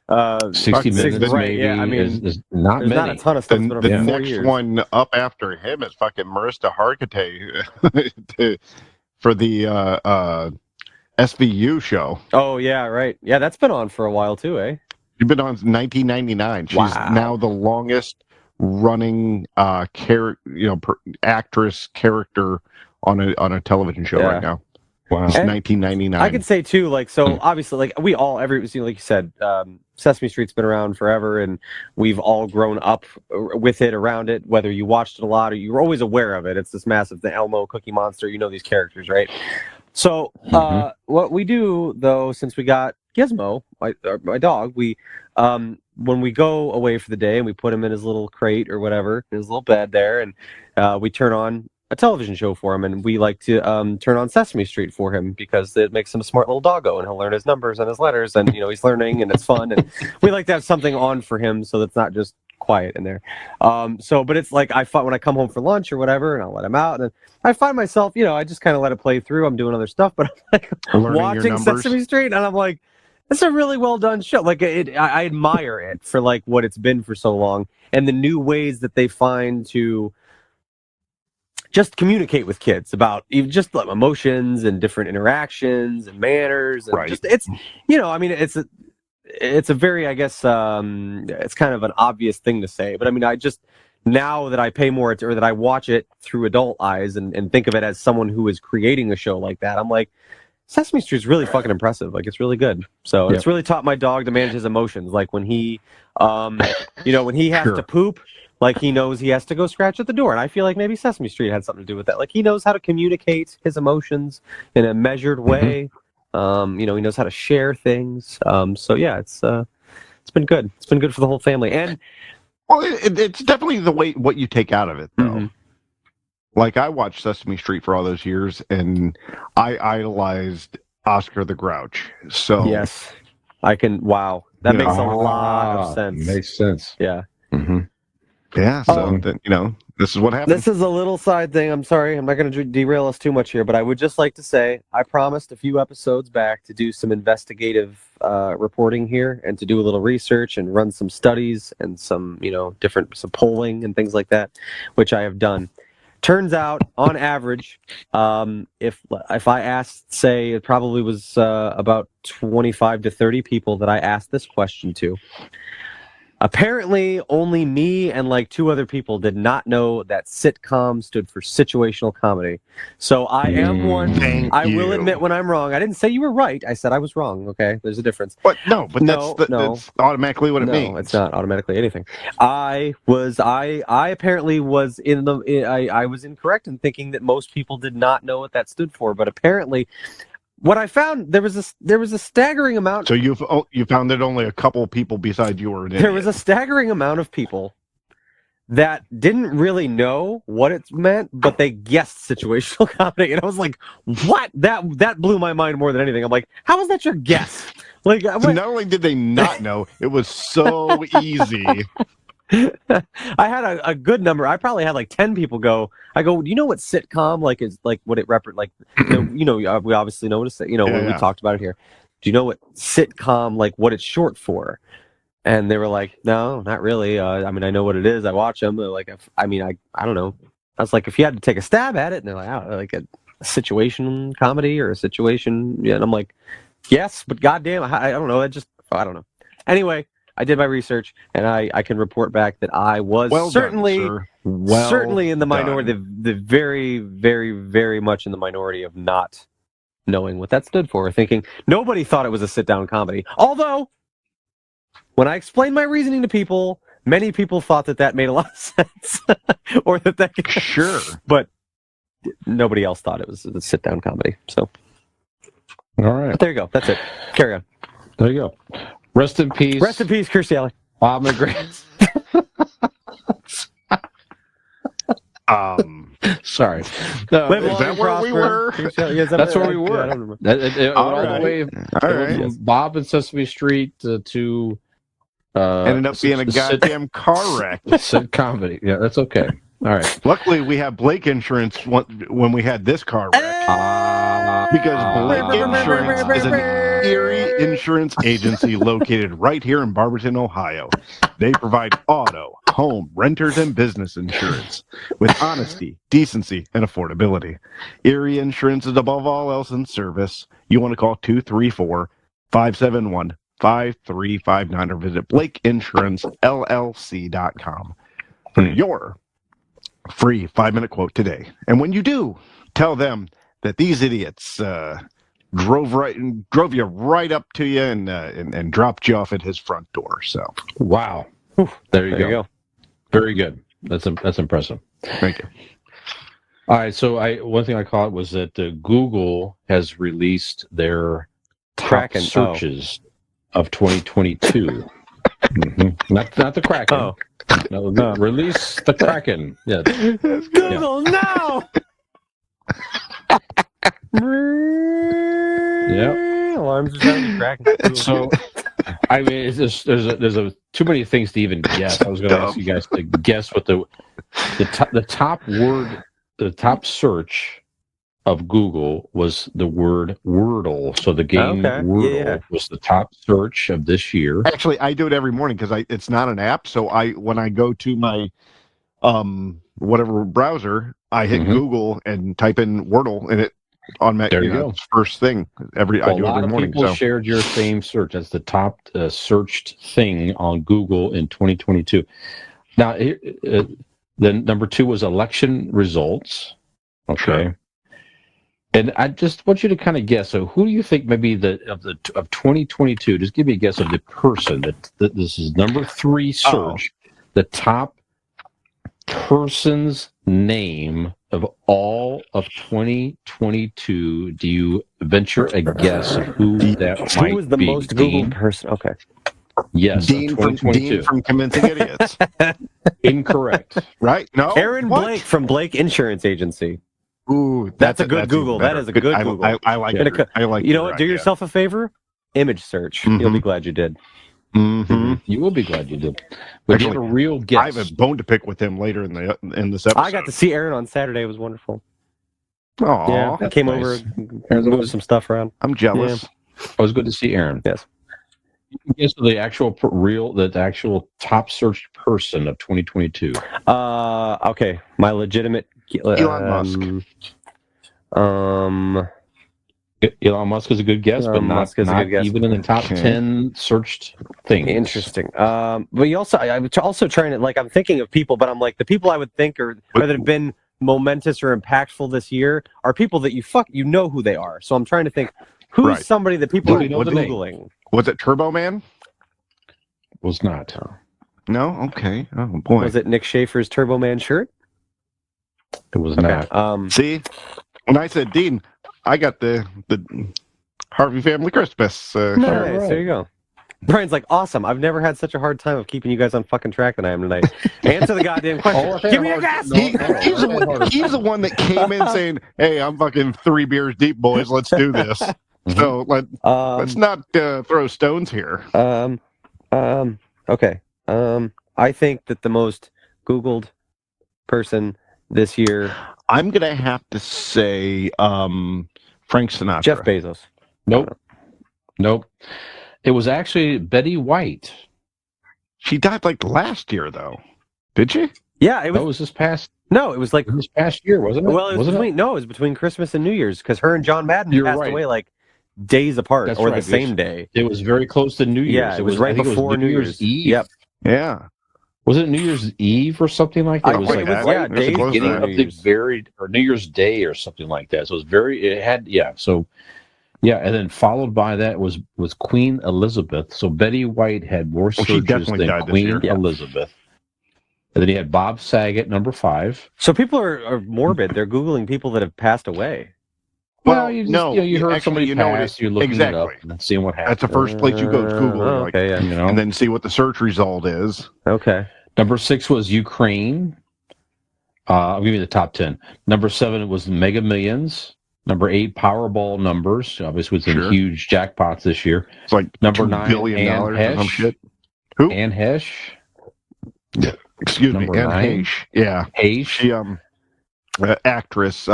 60 Minutes, maybe. Yeah, I mean, is not there's many. not a ton of stuff. The next one up after him is fucking Marissa Hargitay for the SVU show. Oh yeah, right. Yeah, that's been on for a while too, eh? She's been on 1999. She's now the longest running actress character on a television show right now. Wow. It's 1999. I could say too, like, so obviously, like like you said, Sesame Street's been around forever, and we've all grown up with it, around it. Whether you watched it a lot or you were always aware of it, it's this massive, the Elmo, Cookie Monster. You know these characters, right? So what we do though, since we got Gizmo, my dog, we when we go away for the day and we put him in his little crate or whatever, in his little bed there, and we turn on a television show for him, and we like to turn on Sesame Street for him because it makes him a smart little doggo, and he'll learn his numbers and his letters, and he's learning, and it's fun, and we like to have something on for him so that's not just quiet in there. But it's like when I come home for lunch or whatever, and I'll let him out, and then I find myself, I just kind of let it play through. I'm doing other stuff, but I'm like Learning your watching numbers. Sesame Street, and I'm like, it's a really well done show. Like I admire it for like what it's been for so long, and the new ways that they find to just communicate with kids about even just like emotions and different interactions and manners, and Right. just it's it's a very, I guess, it's kind of an obvious thing to say, but I mean, now that I pay more or that I watch it through adult eyes and think of it as someone who is creating a show like that, I'm like, Sesame Street is really fucking impressive. Like, it's really good. So it's really taught my dog to manage his emotions. Like when he, when he has to poop, like he knows he has to go scratch at the door. And I feel like maybe Sesame Street had something to do with that. Like he knows how to communicate his emotions in a measured way. He knows how to share things. So yeah, it's been good. It's been good for the whole family. And Well, it's definitely what you take out of it, though. Mhm. Like I watched Sesame Street for all those years, and I idolized Oscar the Grouch. So yes, I can. Wow, that You makes know. a lot of sense. Makes sense. Yeah. yeah, so this is what happened. This is a little side thing. I'm sorry. I'm not going to derail us too much here, but I would just like to say I promised a few episodes back to do some investigative reporting here and to do a little research and run some studies and some some polling and things like that, which I have done. Turns out, on average, if I asked, say, it probably was about 25 to 30 people that I asked this question to. Apparently, only me and like 2 other people did not know that sitcom stood for situational comedy. So I am one. Thank I will you. admit when I'm wrong. I didn't say you were right. I said I was wrong. Okay, there's a difference. But that's automatically what it No, means. it's not automatically anything. I apparently was I was incorrect in thinking that most people did not know what that stood for, but apparently what I found, there was a staggering amount. So you found that only a couple of people besides you were an idiot. There was a staggering amount of people that didn't really know what it meant, but they guessed situational comedy, and I was like, "What?" That blew my mind more than anything. I'm like, "How is that your guess?" Like, So not only did they not know, it was so easy. I had a good number. I probably had like 10 people go. I go, "Do you know what sitcom like is like? What it represents? Like, we obviously know what it's when we talked about it here. Do you know what sitcom like what it's short for?" And they were like, "No, not really. I mean, I know what it is. I watch them. Like, I don't know." I was like, "If you had to take a stab at it," and they're like, "Oh, like a situation comedy or a situation," and I'm like, "Yes, but goddamn, I don't know. I don't know." Anyway, I did my research, and I can report back that I was certainly in the minority, the very, very, very much in the minority of not knowing what that stood for, thinking nobody thought it was a sit-down comedy. Although, when I explained my reasoning to people, many people thought that made a lot of sense, or that Sure, but nobody else thought it was a sit-down comedy. So, All right. but there you go. That's it. Carry on. There you go. Rest in peace. Rest in peace, Kirstie Alley. Bob McGrath. Sorry. No, Live is long that and where we were? prosper. Yeah, that's where we were. I don't remember. All right. the way All right. from Bob and Sesame Street to Ended up being a goddamn car wreck. Sit comedy. Yeah, that's okay. All right. Luckily, we have Blake Insurance when we had this car wreck. Because Blake Insurance is an Erie insurance agency located right here in Barberton, Ohio. They provide auto, home, renters, and business insurance with honesty, decency, and affordability. Erie Insurance is above all else in service. You want to call 234-571-5359 or visit BlakeInsuranceLLC.com for your free 5-minute quote today. And when you do, tell them that these idiots drove you right up to you and dropped you off at his front door. So Wow. There you go. Very good. That's impressive. thank you. All right. So one thing I caught was that Google has released their top Kraken. searches of 2022. Not the Kraken. Oh. No, release the Kraken. Yeah. Google, no! Yeah. Alarms are starting to crack. So, I mean, there's a too many things to even guess. I was going to ask you guys to guess what the top word, the top search of Google was the word Wordle. So the game Wordle was the top search of this year. Actually, I do it every morning because it's not an app. So when I go to my whatever browser, I hit Google and type in Wordle, and it automatically go. First thing I do every morning. A lot of people shared your same search. That's the top searched thing on Google in 2022. Now, then number 2 was election results. Okay. Sure. And I just want you to kind of guess. So, who do you think maybe of 2022? Just give me a guess of the person that this is number 3 search. The top person's name of all of 2022. Do you venture a guess of who that might be? Who was the most Googled person? Okay. Yes, Dean from Convincing Idiots. Incorrect. Right? No. Aaron Blake from Blake Insurance Agency. Ooh, that's a good Google. That is a good Google. I like it. I like. You know what? Do yourself a favor. Image search. You'll be glad you did. You will be glad you did. But you have a real guess. I have a bone to pick with him later in this episode. I got to see Aaron on Saturday. It was wonderful. Oh, yeah, I came over, moved some stuff around. I'm jealous. Yeah. It was good to see Aaron. Yes. You can guess the actual top searched person of 2022. Okay, my legitimate Elon Musk. Elon Musk is a good guess, but not even in the top 10 searched things. Interesting. But you also, I'm also trying to, like, I'm thinking of people, but I'm like, the people I would think that have been momentous or impactful this year are people that you know who they are. So I'm trying to think, who's somebody that people are Googling? Was it Turbo Man? Was not. No? Okay. Oh, boy. Was it Nick Schaefer's Turbo Man shirt? It was not. See, when I said Dean, I got the Harvey Family Christmas shirt. Nice. There you go. Brian's like, awesome. I've never had such a hard time of keeping you guys on fucking track than I am tonight. Answer the goddamn question. Give me a guess. He's the one that came in saying, "Hey, I'm fucking 3 beers deep, boys. Let's do this." So let's not throw stones here. Okay. I think that the most Googled person this year, I'm gonna have to say Frank Sinatra. Jeff Bezos. Nope. It was actually Betty White. She died like last year, though. Did she? Yeah, it was. It was this past. No, it was like this past year, wasn't it? Well, it was between Christmas and New Year's because her and John Madden passed away like days apart the same day. It was very close to New Year's. Yeah, it was right before New Year's Eve. Yep. Yeah. Was it New Year's Eve or something like that? It was like the beginning of the New Year's Day or something like that. So and then followed by that was Queen Elizabeth. So Betty White had more searches than Queen Elizabeth. And then he had Bob Saget, number 5. So people are morbid. They're Googling people that have passed away. Well, you heard somebody pass, you're looking it up and seeing what happens. That's the first place you go to Google, and then see what the search result is. Okay. Number 6 was Ukraine. I'll give you the top 10. Number 7 was Mega Millions. Number 8, Powerball numbers. Obviously, it's in huge jackpots this year. It's like number $2 9, billion or some shit. Who? Anne Hesh. Yeah. Excuse me, Anne Heche. Yeah. Heche. She actress.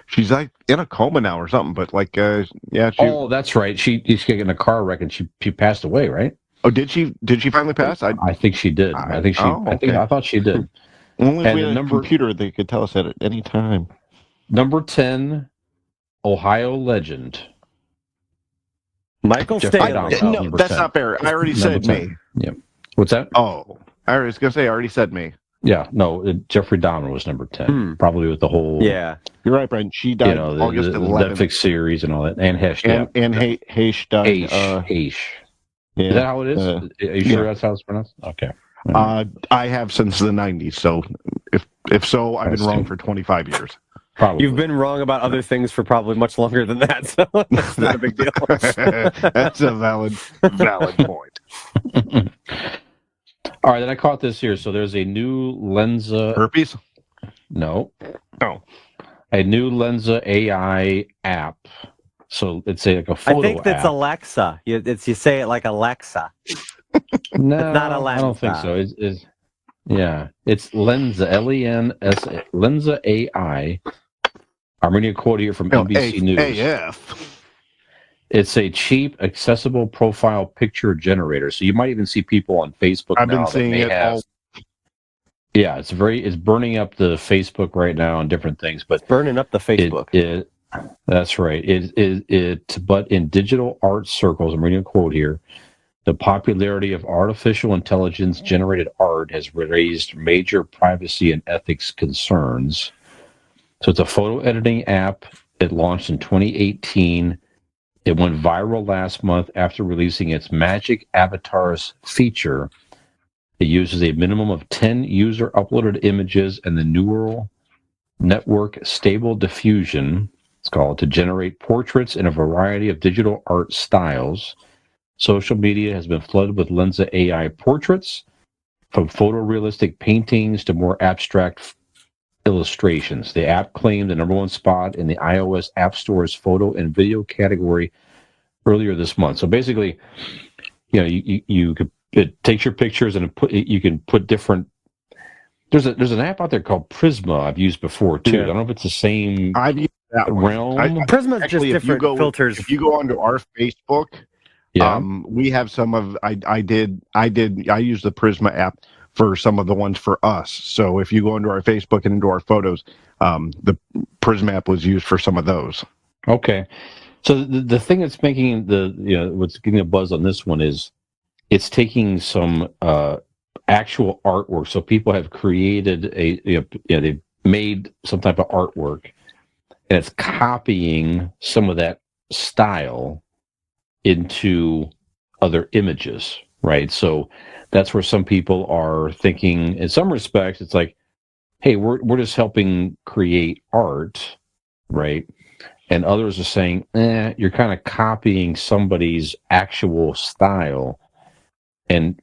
She's like in a coma now or something. But oh, that's right. She got in a car wreck and she passed away, right? Oh, did she? Did she finally pass? I think she did. I thought she did. Only if we had a computer, they could tell us that at any time. Number 10, Ohio legend. Michael Stanley. No, that's not fair. I already said me. Yeah. What's that? Oh, I was going to say I already said me. Yeah, no, Jeffrey Dahmer was number 10. Probably with the whole... Yeah. You're right, Brian. She died August 11th. The Netflix series and all that. Anne Heche. Anne Heche died. Heche. Yeah. Is that how it is? Are you sure that's how it's pronounced? Okay. I have since the 90s, so if so, I've been wrong for 25 years. Probably. You've been wrong about other things for probably much longer than that, so that's not a big deal. That's a valid point. All right, then I caught this here. So there's a new Lensa... Herpes? No. Oh. A new Lensa AI app. So it's like a photo app. I think that's Alexa. You say it like Alexa. No, It's not a I lens. don't think so. It's Lenza, Lensa, Lenza AI. I'm reading a quote here from NBC News. AF. It's a cheap, accessible profile picture generator. So you might even see people on Facebook I've been now that seeing may it have. all. Yeah, it's burning up the Facebook right now and different things, but Burning up the Facebook. that's right. But in digital art circles, I'm reading a quote here. The popularity of artificial intelligence generated art has raised major privacy and ethics concerns. So it's a photo editing app. It launched in 2018. It went viral last month after releasing its Magic Avatars feature. It uses a minimum of 10 user uploaded images and the neural network stable diffusion, it's called, to generate portraits in a variety of digital art styles. Social media has been flooded with Lenza AI portraits, from photorealistic paintings to more abstract illustrations. The app claimed the #1 spot in the iOS App Store's photo and video category earlier this month. So basically, you could, it takes your pictures and you can put different. There's an app out there called Prisma I've used before too. Yeah. I don't know if it's the same I've used that one. realm. Prisma's Actually, just if you different filters. if you go onto our Facebook, Yeah. we have some of. I use the Prisma app for some of the ones for us. So if you go into our Facebook and into our photos, the Prisma app was used for some of those. Okay. So the thing that's making what's getting a buzz on this one is it's taking some actual artwork. So people have created they've made some type of artwork, and it's copying some of that style into other images, right? So that's where some people are thinking, in some respects, it's like, hey, we're just helping create art, right? And others are saying, you're kind of copying somebody's actual style and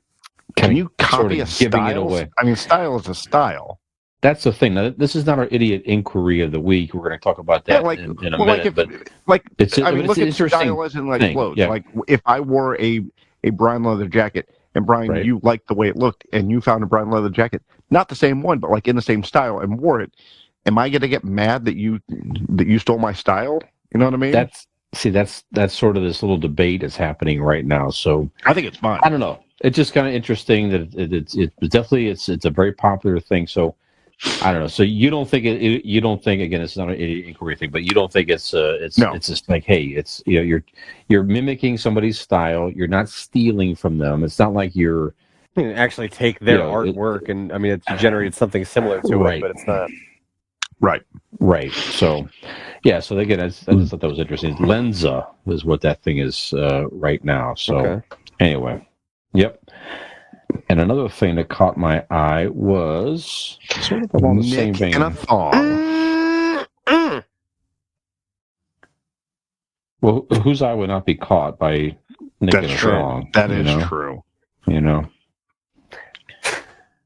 Can you copy a giving it style? away. I mean, style is a style. That's the thing. Now, this is not our idiot inquiry of the week. We're going to talk about that in a minute. Look it's at interesting style as in thing. clothes. Yeah. Like if I wore a brown leather jacket and Brian, Right. you liked the way it looked and you found a brown leather jacket, not the same one, but like in the same style and wore it, am I going to get mad that you stole my style? You know what I mean? That's sort of this little debate is happening right now. So I think it's fine. I don't know. It's just kind of interesting that it's definitely it's a very popular thing. So I don't know. So you don't think again, it's not an idiot inquiry thing, but you don't think it's just like, hey, it's you're mimicking somebody's style. You're not stealing from them. It's not like you're You can actually take their artwork and it's generated something similar to Right. it, but it's not. right. So yeah. So again, I just thought that was interesting. Lenza is what that thing is right now. So Okay. anyway, yep. And another thing that caught my eye was sort of along the same Nick vein. and a thong. Well, whose eye would not be caught by Nick and That's a true. thong? That is true. You know.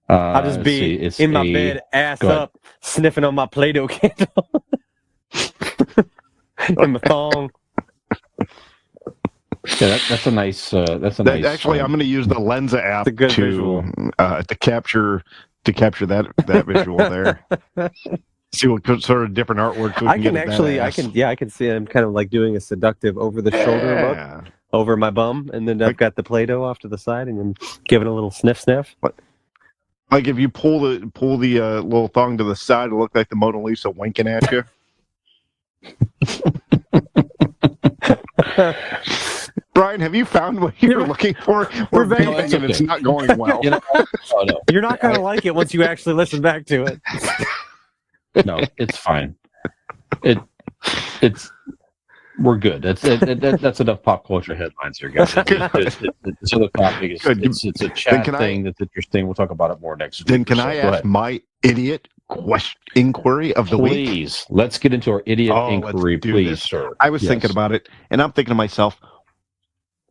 I'll just be in my bed, ass up, sniffing on my Play-Doh candle. In my thong. Yeah, that's a nice. Nice. Actually, I'm going to use the Lenza app It's a good to visual. to capture that visual there. See what sort of different artwork we I can can get of that actually, ass. I can see him kind of like doing a seductive over the shoulder look Yeah. over my bum, and then I've got the Play-Doh off to the side, and then giving a little sniff. Like if you pull the little thong to the side, it'll look like the Mona Lisa winking at you. Brian, have you found what you're looking for? We're very- vaping and it's not going well. You know, oh, no, You're not going to like it once you actually listen back to it. no, it's fine. It's we're good. That's enough pop culture headlines here, guys. This other topic is Good. it's a chat can thing that's interesting. We'll talk about it more next week. Then can So, I go ask ahead. my idiot inquiry of the week? Please, let's get into our idiot inquiry, let's do please, this. sir. I was Yes. thinking about it, and I'm thinking to myself,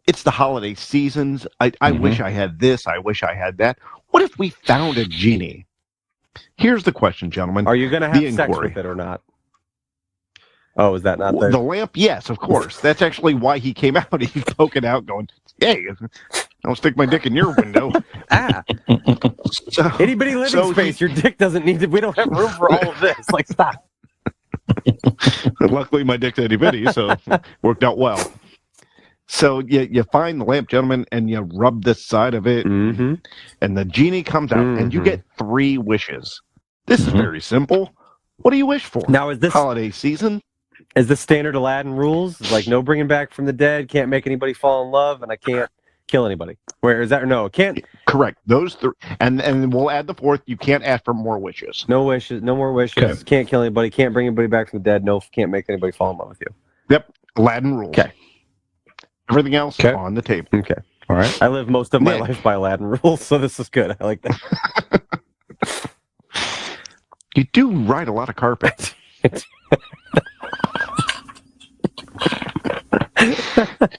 it's the holiday seasons. I wish I had this. I wish I had that. What if we found a genie? Here's the question, gentlemen. Are you going to The have sex inquiry. with it or not? Oh, is that not The the... lamp, yes, of course. That's actually why he came out. He's poking out, going, "Hey, I'll stick my dick in your window. So, Itty bitty living so space. Your dick doesn't need to. We don't have room for all of this. Like, stop. Luckily, my dick's itty bitty, so worked out well. So you find the lamp, gentlemen, and you rub this side of it, Mm-hmm. and the genie comes out, and you get 3 wishes. This is very simple. What do you wish for? Now, is this Holiday season? Is this standard Aladdin rules? Like, no bringing back from the dead, can't make anybody fall in love, and I can't kill anybody. Where is that? No, can't. Correct. Those 3, and we'll add the 4th. You can't ask for more wishes. No wishes. No more wishes. Okay. Can't kill anybody. Can't bring anybody back from the dead. No, can't make anybody fall in love with you. Yep. Aladdin rules. Okay. Everything else Okay. on the table. Okay. All right. I live most of my Nick. life by Aladdin rules, so this is good. I like that. You do ride a lot of carpet.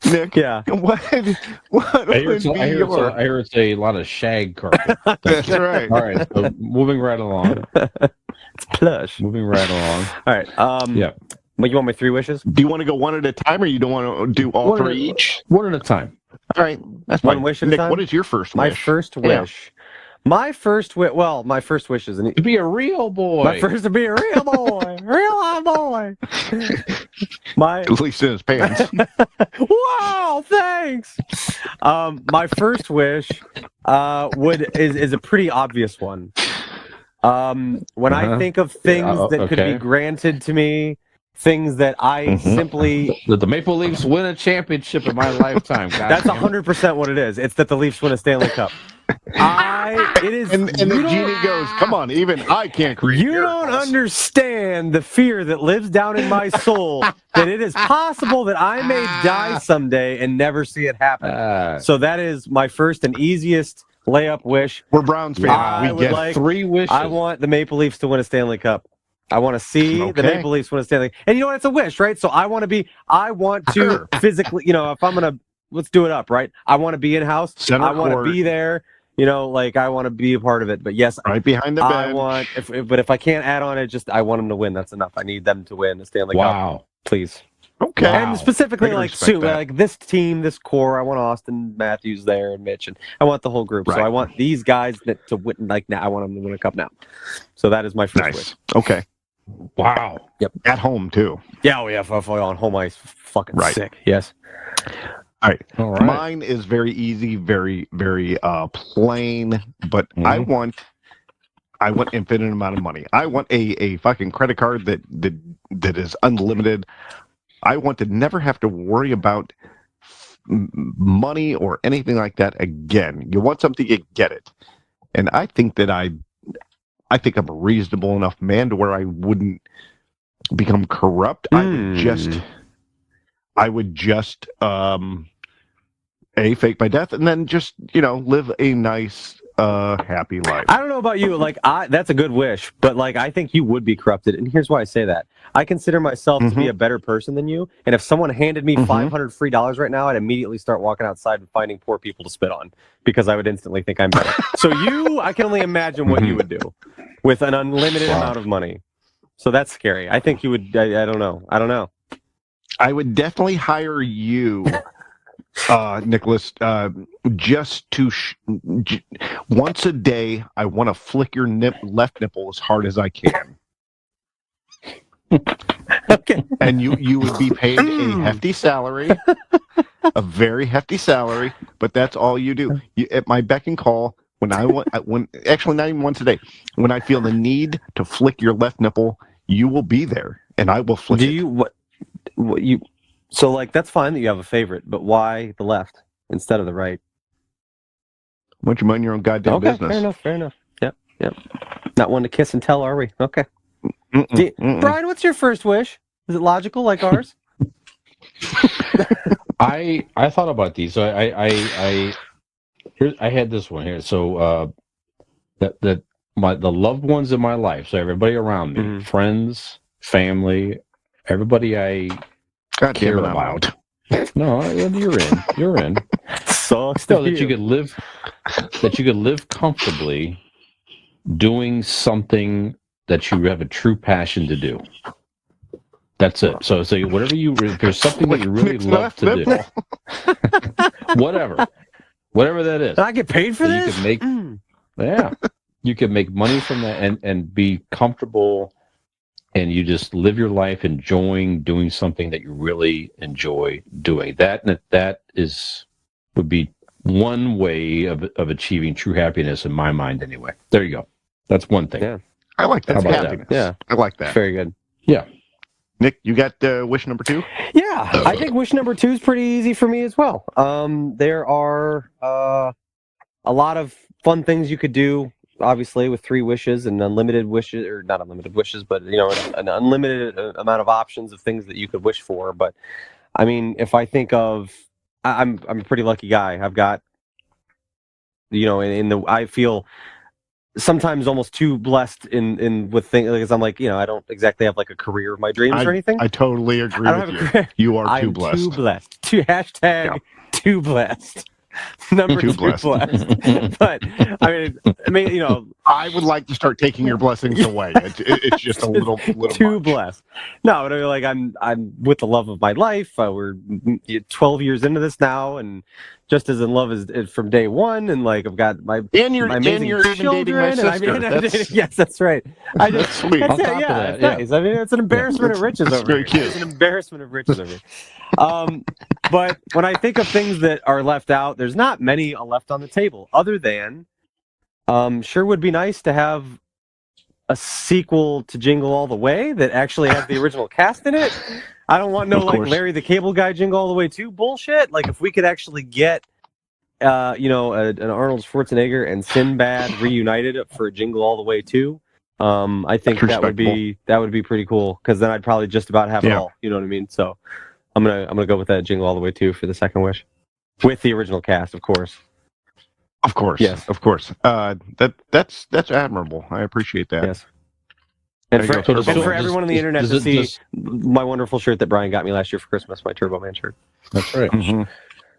Nick, Yeah. what I would be your... hear it's a lot of shag carpet. That's right. All right. So moving right along. It's plush. Moving right along. All right. Yeah. Well, you want my 3 wishes? Do you want to go one at a time, or you don't want to do all One at 3 a- each? One at a time. All right, that's One fine. wish at a Nick, time? what is your first My wish? first Yeah. wish. My first wish. Well, my first wish is To be a real boy. my first to be a real boy, real boy. My At least in his pants. wow, thanks. My first wish is a pretty obvious one. When I think of things that could okay. be granted to me, things that I simply That the Maple Leafs win a championship in my lifetime. God that's damn it. 100% what it is. It's that the Leafs win a Stanley Cup. It is. And the you don't- genie goes, "Come on, even I can't create You don't miracles." understand the fear that lives down in my soul that it is possible that I may die someday and never see it happen. So that is my first and easiest layup wish. We're Browns fans. I We would get like- 3 wishes. I want the Maple Leafs to win a Stanley Cup. I want to see the Okay. Maple Leafs win a Stanley. And you know what? It's a wish, right? So I want to Sure. physically, if I'm going to, let's do it up, right? I want to be in house. Center I want to court. be there. Like I want to be a part of it. But yes, right behind the I bench. want, but if I can't add on it, I want them to win. That's enough. I need them to win the Stanley Cup, Wow. please. Okay. And specifically, I can like respect that. like this team, this core. I want Austin Matthews there and Mitch, and I want the whole group. So Right. I want these guys to win. Like now, I want them to win a cup now. So that is my first wish. Nice. Okay. Wow. At home too. Yeah, if on home ice, fucking Right. sick. Yes. All right. All right. Mine is very easy, very, very plain, but I want infinite amount of money. I want a fucking credit card that is unlimited. I want to never have to worry about money or anything like that again. You want something, you get it. And I think that I think I'm a reasonable enough man to where I wouldn't become corrupt. I would just fake my death and then just live a nice happy life. I don't know about you. Like, that's a good wish, but like, I think you would be corrupted. And here's why I say that. I consider myself to be a better person than you. And if someone handed me $500 free right now, I'd immediately start walking outside and finding poor people to spit on because I would instantly think I'm better. So I can only imagine what you would do with an unlimited amount of money. So that's scary. I think you would. I don't know. I would definitely hire you, Nicholas, just to once a day. I want to flick your left nipple as hard as I can. Okay. And you would be paid a hefty salary, a very hefty salary, but that's all you do. At my beck and call, actually not even once a day, when I feel the need to flick your left nipple, you will be there, and I will flick it. So like that's fine that you have a favorite, but why the left instead of the right? Why don't you mind your own goddamn business? Fair enough. Yep. Not one to kiss and tell, are we? Okay. Brian, what's your first wish? Is it logical like ours? I thought about these. So I had this one here. So the loved ones in my life. So everybody around me, friends, family, everybody I care about. No, you're in. Sucks. So that you could live comfortably doing something that you have a true passion to do. That's it. So whatever if there's something that you really love to do, whatever. whatever that is. And I get paid for that this? You can make, you can make money from that and be comfortable, and you just live your life enjoying doing something that you really enjoy doing. That would be one way of achieving true happiness in my mind, anyway. There you go. That's one thing. Yeah. I like that. How about Happiness. that? Yeah. I like that. Very good. Yeah. Nick, you got wish number 2? Yeah, I think wish number 2 is pretty easy for me as well. There are a lot of fun things you could do, obviously, with 3 wishes and unlimited wishes, or not unlimited wishes, but an unlimited amount of options of things that you could wish for. But I mean, if I think of, I'm a pretty lucky guy. I've got, I feel sometimes almost too blessed in with things, because I'm like, I don't exactly have like a career of my dreams or anything. I totally agree I don't with have a you. career. You are too I'm blessed. too blessed. Hashtag too blessed. Number Too 2 blessed. blessed. But I mean, I would like to start taking your blessings away. It's just a little too much. blessed. No, but I mean, like I'm with the love of my life. We're 12 years into this now, and just as in love as from day one. And like I've got my You're amazing even dating my children. sister. Yes, that's right. That's sweet. That's On it, top of yeah, that, it's yeah. nice. I mean, it's an embarrassment of riches That's over very here. cute. It's an embarrassment of riches over here. But when I think of things that are left out, there's not many left on the table, other than sure would be nice to have a sequel to Jingle All the Way that actually has the original cast in it. I don't want no Of like course. Larry the Cable Guy Jingle All the Way 2 bullshit. Like if we could actually get an Arnold Schwarzenegger and Sinbad reunited for a Jingle All the Way 2. I think That's that would be pretty cool, because then I'd probably just about have it all. You know what I mean? So I'm gonna go with that Jingle All the Way 2 for the second wish, with the original cast, of course. Of course. Yes. Of course. That's admirable. I appreciate that. Yes. And There you for, go. and for everyone on the internet does to it see just- my wonderful shirt that Brian got me last year for Christmas, my Turbo Man shirt. That's right. Mhm.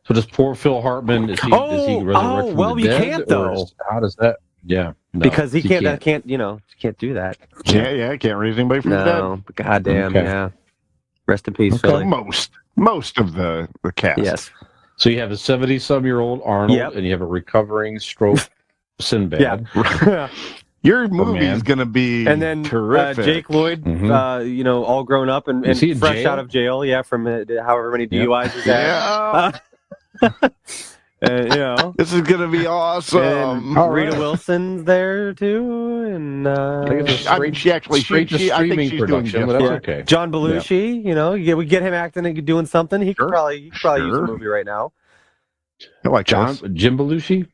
So does poor Phil Hartman, is he resurrected well, from the you dead? can't, though. Or how does that? Yeah. No, Because he can't do that. Yeah. Can't raise anybody from the dead. No, goddamn, Okay. yeah. Rest in peace, Okay. Philly. Most of the cast. Yes. So you have a 70-some-year-old Arnold, Yep. and you have a recovering stroke Sinbad. Yeah. Your man. movie's gonna be And then terrific. Jake Lloyd, Mhm. all grown up and Is he in fresh jail? out of jail, from however many DUIs he's had. Yeah. This This is gonna be awesome. and All Rita right. Wilson's there too, and I think it's a I mean, she actually straight to I think streaming she's doing production, just but that's fine. okay. John Belushi. We get him acting and doing something. He could Sure. probably use a Sure. movie right now. I like Jim Belushi?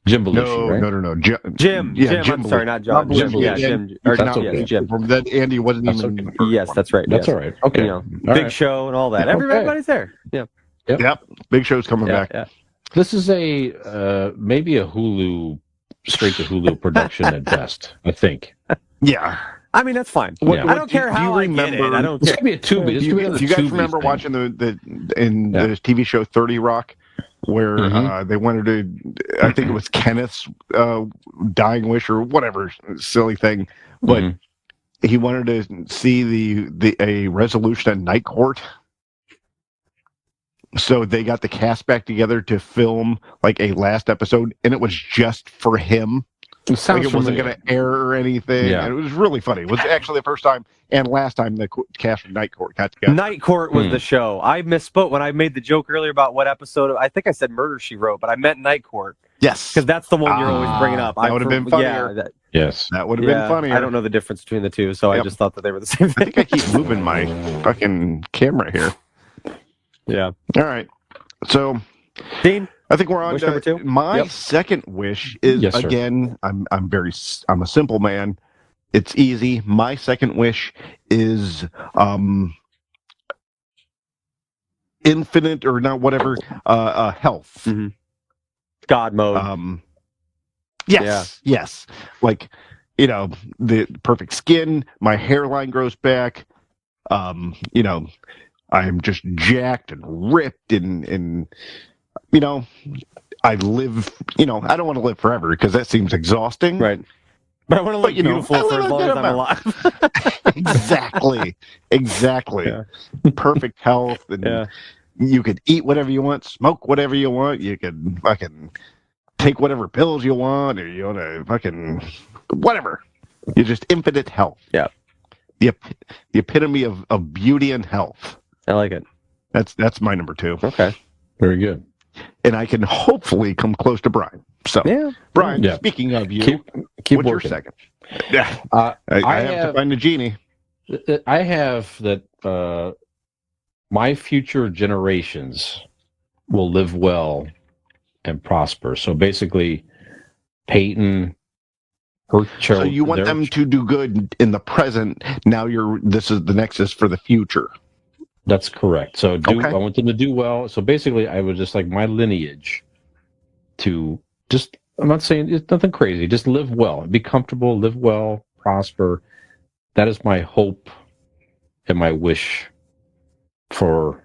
Jim Belushi, No, right? no. Jim. Yeah, I'm sorry, not John. Not Jim. Belushi. Yeah, Yeah, Jim. that's Not, okay. yes, Jim. That Andy wasn't That's even. okay. the first Yes, one. that's right. That's yes. all right. Okay. All Big right. Show and all that. Yeah, Everybody's there. Yeah. Yep. Big Show's coming Yeah, back. yeah. This is maybe a straight to Hulu production at best, I think. Yeah. I mean, that's fine. What- I don't care do you how I get it. remember- I don't This care. could be a Tubi. This could be another You guys Tubi remember thing. watching the Yeah. TV show 30 Rock, where Mhm. they wanted to? I think it was Kenneth's dying wish or whatever silly thing, but Mhm. he wanted to see a resolution at Night Court. So they got the cast back together to film like a last episode, and it was just for him. It sounds Like it wasn't familiar. going to air or anything. Yeah. And it was really funny. It was actually the first time and last time the cast from Night Court got together. Night Court was the show. I misspoke when I made the joke earlier about what episode. I think I said Murder, She Wrote, but I meant Night Court Yes. because that's the one you're always bringing up. That would have been funnier. Yeah, Yes. That would have been funnier. I don't know the difference between the two, so I Yep. just thought that they were the same I thing. think I keep moving my fucking camera here. Yeah. All right. So Dean, I think we're on Wish to number 2? my Yep. second wish is Yes, sir. again, I'm a simple man. It's easy. My second wish is infinite or not whatever health. Mhm. God mode. Yes. Like, the perfect skin, my hairline grows back. I'm just jacked and ripped and I live, I don't want to live forever because that seems exhausting. Right. But I want to look you know, beautiful I for live as a long good as I'm alive. Exactly. Yeah. Perfect health and Yeah. you could eat whatever you want, smoke whatever you want. You could fucking take whatever pills you want, or you want to fucking whatever. You're just infinite health. Yeah. The epitome of beauty and health. I like it. That's my number 2. Okay. Very good. And I can hopefully come close to Brian. So, Yeah. Brian, Yeah. speaking of you, Keep what's your working. second? Yeah. I I have to find a genie. I have that my future generations will live well and prosper. So basically, Peyton, her So children. you want them to do good in the present. Now this is the nexus for the future. That's correct. So Okay. I want them to do well. So basically, I would just like my lineage to just, I'm not saying it's nothing crazy, just live well, be comfortable, live well, prosper. That is my hope and my wish for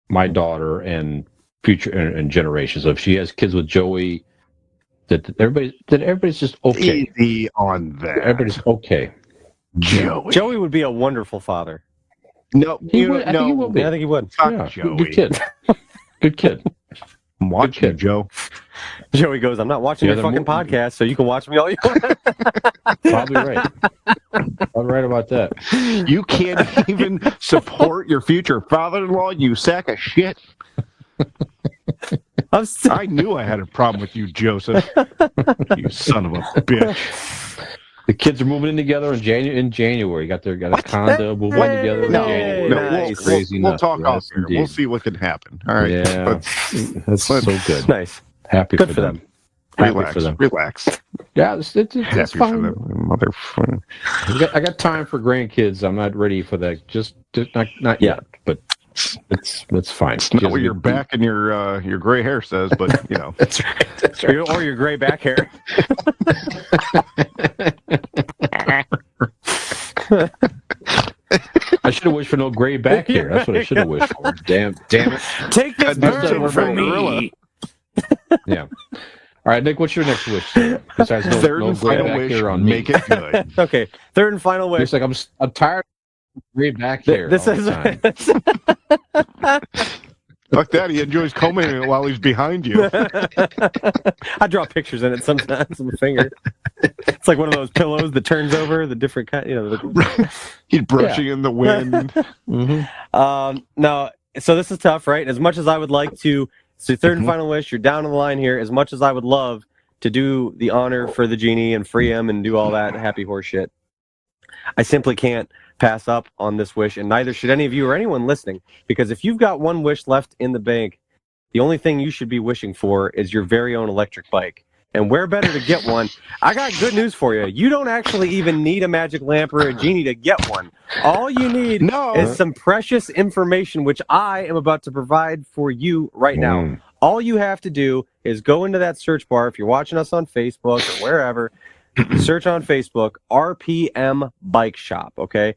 my daughter and future and generations. So if she has kids with Joey, that everybody's just okay. Easy on that. Everybody's okay. Joey would be a wonderful father. No, I think he will be. Yeah, I think he would. Fuck Yeah, Joey. good kid. Good kid. I'm watching you, kid. Joe. Joey goes, I'm not watching Yeah, your the fucking mo- podcast, so you can watch me all you want. Probably right. Probably right about that. You can't even support your future father-in-law, you sack of shit. I knew I had a problem with you, Joseph. You son of a bitch. The kids are moving in together in January. Got a condo moving in together in No, January. no, nice. we'll talk Yes, off here. indeed. We'll see what can happen. All right. Yeah, that's so good. Nice. Happy Good for for them. them. Happy Relax. for them. Relax. Yeah, it's Happy for fine. them, motherfucker. I got time for grandkids. I'm not ready for that. Just not yet. But it's fine. It's not what your back and your gray hair says, but you know. That's right. That's right. Or your gray back hair. I should have wished for no gray back hair. That's what I should have wished for. Damn it. Take this burden from me. Yeah. All right, Nick, what's your next wish? Sir? Besides Third no and gray final back wish, hair on me. make it good. Okay, third and final wish. It's like I'm tired of gray back hair. This all is the time. Fuck that. He enjoys combing it while he's behind you. I draw pictures in it sometimes with my finger. It's like one of those pillows that turns over, the different kind, you know. He's brushing in the wind. Mm-hmm. No, so this is tough, right? As much as I would like to, so third and final wish, you're down on the line here. As much as I would love to do the honor for the genie and free him and do all that happy horse shit, I simply can't pass up on this wish, and neither should any of you or anyone listening, because if you've got one wish left in the bank, the only thing you should be wishing for is your very own electric bike. And where better to get one? I got good news for you. You don't actually even need a magic lamp or a genie to get one. All you need is some precious information, which I am about to provide for you right now. All you have to do is go into that search bar. If you're watching us on Facebook or wherever, search on Facebook, RPM Bike Shop, okay?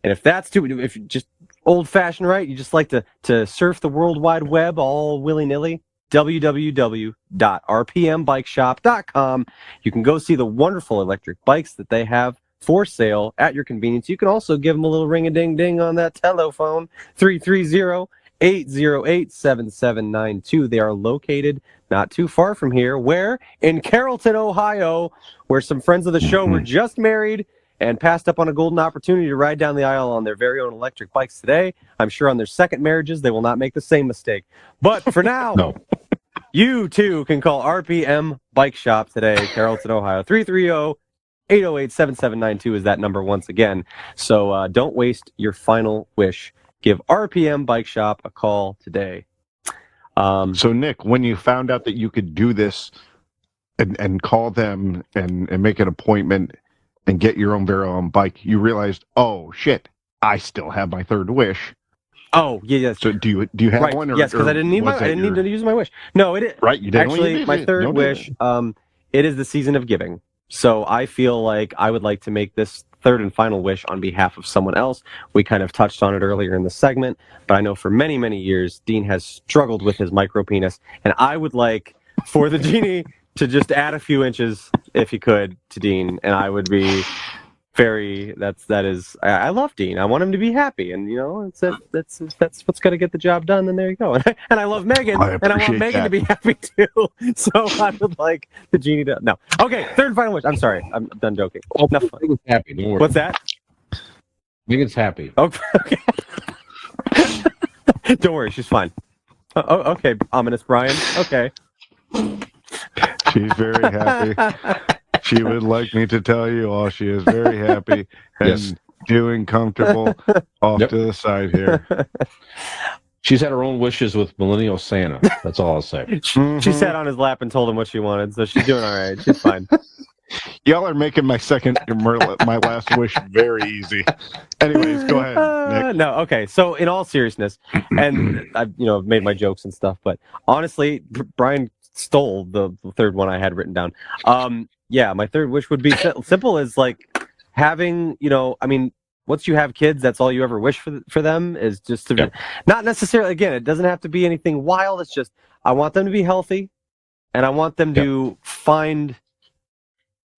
And if that's if you're just old-fashioned, right, you just like to surf the World Wide Web all willy-nilly, www.rpmbikeshop.com. You can go see the wonderful electric bikes that they have for sale at your convenience. You can also give them a little ring-a-ding-ding on that telephone, 330-808-7792. They are located not too far from here. Where? In Carrollton, Ohio, where some friends of the show were just married and passed up on a golden opportunity to ride down the aisle on their very own electric bikes today. I'm sure on their second marriages, they will not make the same mistake. But for now, you too can call RPM Bike Shop today, Carrollton, Ohio. 330-808-7792 is that number once again. So don't waste your final wish. Give RPM Bike Shop a call today. So, Nick, when you found out that you could do this and call them and make an appointment and get your own very own bike, you realized, oh, shit, I still have my third wish. Oh, yeah. So do you have one? Or, yes, because I didn't need to use my wish. No, it right. You didn't. Actually, my third wish. It is the season of giving, so I feel like I would like to make this third and final wish on behalf of someone else. We kind of touched on it earlier in the segment, but I know for many, many years, Dean has struggled with his micro penis, and I would like for the genie to just add a few inches, if he could, to Dean, and I would be that is. I love Dean. I want him to be happy, and that's what's going to get the job done. And there you go. And I love Megan, and I want Megan to be happy too. So I would like the genie to no. Okay, third and final wish. I'm sorry, I'm done joking. Enough fun. Megan's happy. Don't worry. What's that? Megan's happy. Okay. Don't worry, she's fine. Okay, ominous Brian. Okay. She's very happy. She would like me to tell you all she is very happy and Yes. doing comfortable off Yep. to the side here. She's had her own wishes with Millennial Santa. That's all I'll say. She sat on his lap and told him what she wanted, so she's doing all right. She's fine. Y'all are making my last wish very easy. Anyways, go ahead, Nick. No, okay. So in all seriousness, and I've made my jokes and stuff, but honestly, Brian stole the third one I had written down. Yeah, my third wish would be simple as like having, once you have kids, that's all you ever wish for them is just to not necessarily, again, it doesn't have to be anything wild. It's just, I want them to be healthy and I want them to find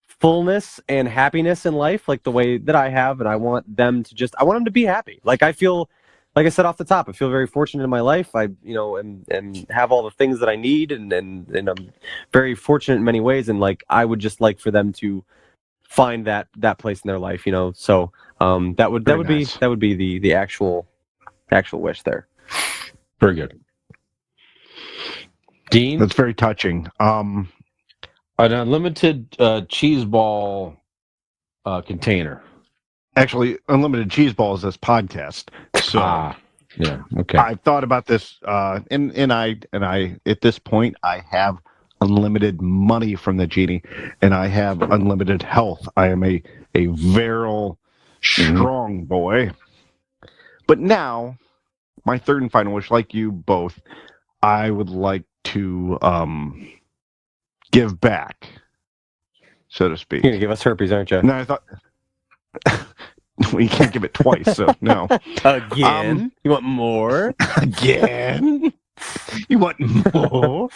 fullness and happiness in life like the way that I have. And I want them to be happy. Like I feel, like I said off the top, I feel very fortunate in my life. I, and have all the things that I need, and I'm very fortunate in many ways. And like, I would just like for them to find that place in their life, So that would be the actual wish there. Very good. Dean, That's very touching. an unlimited cheese ball container. Actually, unlimited cheese balls this podcast. So Yeah. Okay. I've thought about this, and I at this point I have unlimited money from the genie, and I have unlimited health. I am a very strong boy. But now, my third and final wish, like you both, I would like to give back, so to speak. You're gonna give us herpes, aren't you? No, I thought. We can't give it twice, so no. Again? You want more? Again? You want more?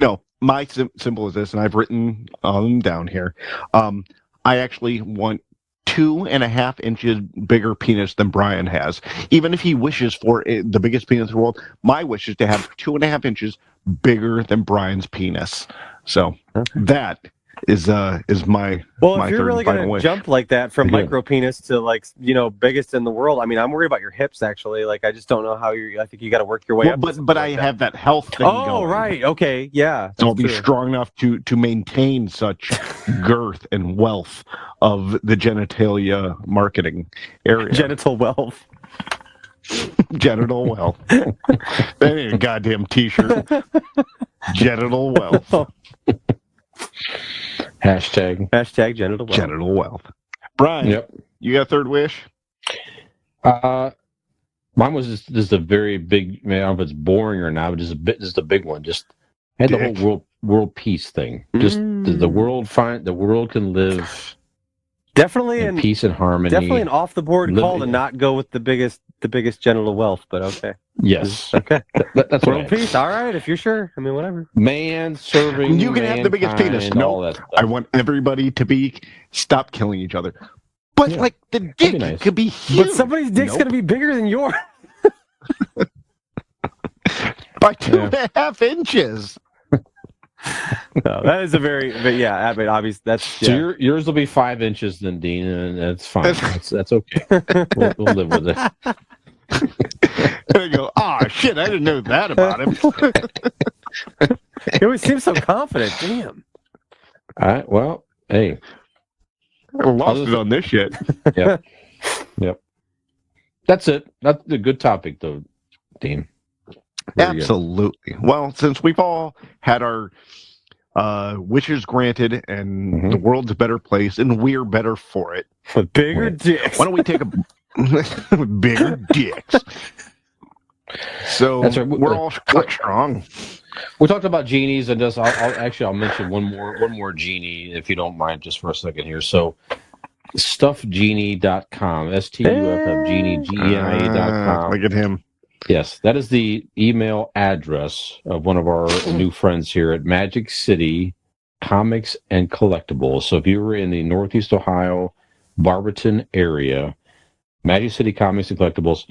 No, my symbol is this, and I've written them down here. I actually want 2.5 inches bigger penis than Brian has. Even if he wishes for the biggest penis in the world, my wish is to have 2.5 inches bigger than Brian's penis. So that is my if you're really going to jump like that from micro penis to like biggest in the world, I mean, I'm worried about your hips actually. Like I just don't know how I think you got to work your way up. But I have that health thing going. Right, okay, yeah. So I'll be strong enough to maintain such girth and wealth of the genitalia marketing area. Genital wealth. Genital wealth. That ain't a goddamn t-shirt. Genital wealth. Hashtag genital wealth. Genital wealth. Brian, you got a third wish? Mine was just a very big. I don't know if it's boring or not, but just a big one. Just had the whole world peace thing. Just the world can live definitely in peace and harmony. Definitely an off the board call to not go with the biggest genital wealth, but okay. Yes. Okay. That's world peace. All right, if you're sure. I mean, whatever. Man serving. You can have the biggest penis. No, I want everybody to stop killing each other. But like the dick could be huge. But somebody's dick's gonna be bigger than yours. By 2.5 inches. No, that is a very, I mean, obviously that's. So yours will be 5 inches then, Dean, and that's fine. That's okay. We'll live with it. And I go, shit, I didn't know that about him. He always seems so confident. Damn. All right. Well, hey, I lost it on this shit. Yep. That's it. That's a good topic, though, Dean. Absolutely. Well, since we've all had our wishes granted and the world's a better place and we're better for it. With bigger dicks. Why don't we take with bigger dicks? So that's right. We're all strong. We talked about genies, and I'll mention one more genie, if you don't mind, just for a second here. So, stuffgenie.com, STUFF genie, GENIE.com. Look at him. Yes, that is the email address of one of our new friends here at Magic City Comics and Collectibles. So if you were in the Northeast Ohio Barberton area, Magic City Comics and Collectibles.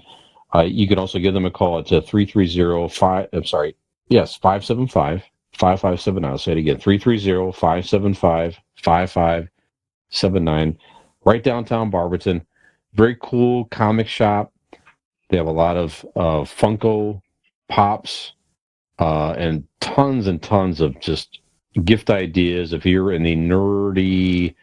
You can also give them a call at 575-5579. I'll say it again, 330-575-5579. Right downtown Barberton. Very cool comic shop. They have a lot of Funko Pops and tons of just gift ideas. If you're in the nerdy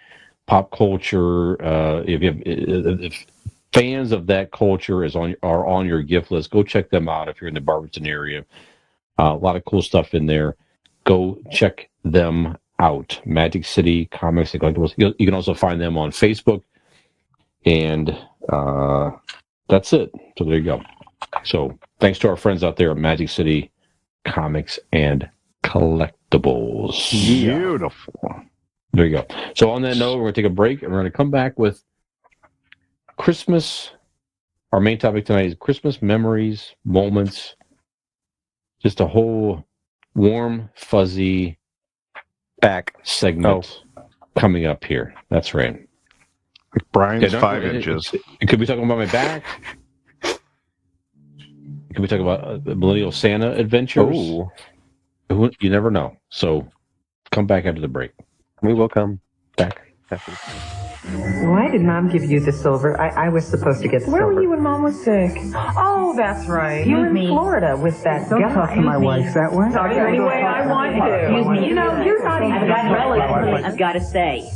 pop culture, if fans of that culture are on your gift list, go check them out if you're in the Barberton area. A lot of cool stuff in there. Go check them out. Magic City Comics and Collectibles. You can also find them on Facebook. And that's it. So there you go. So thanks to our friends out there at Magic City Comics and Collectibles. Beautiful. There you go. So on that note, we're going to take a break, and we're going to come back with Christmas. Our main topic tonight is Christmas memories, moments, just a whole warm, fuzzy Back segment coming up here. That's right. Brian's 5 inches. It could be talking about my back. It could be talking about Millennial Santa adventures. Oh, You never know. So come back after the break. we will come back. Why did Mom give you the silver? I was supposed to get the silver. Where were you when Mom was sick? Oh, that's right. You were in Florida with that Don't guy. talk to my wife that way. Talk to her any way I want to. Excuse me. You know, you're not even relevant. I've got to say,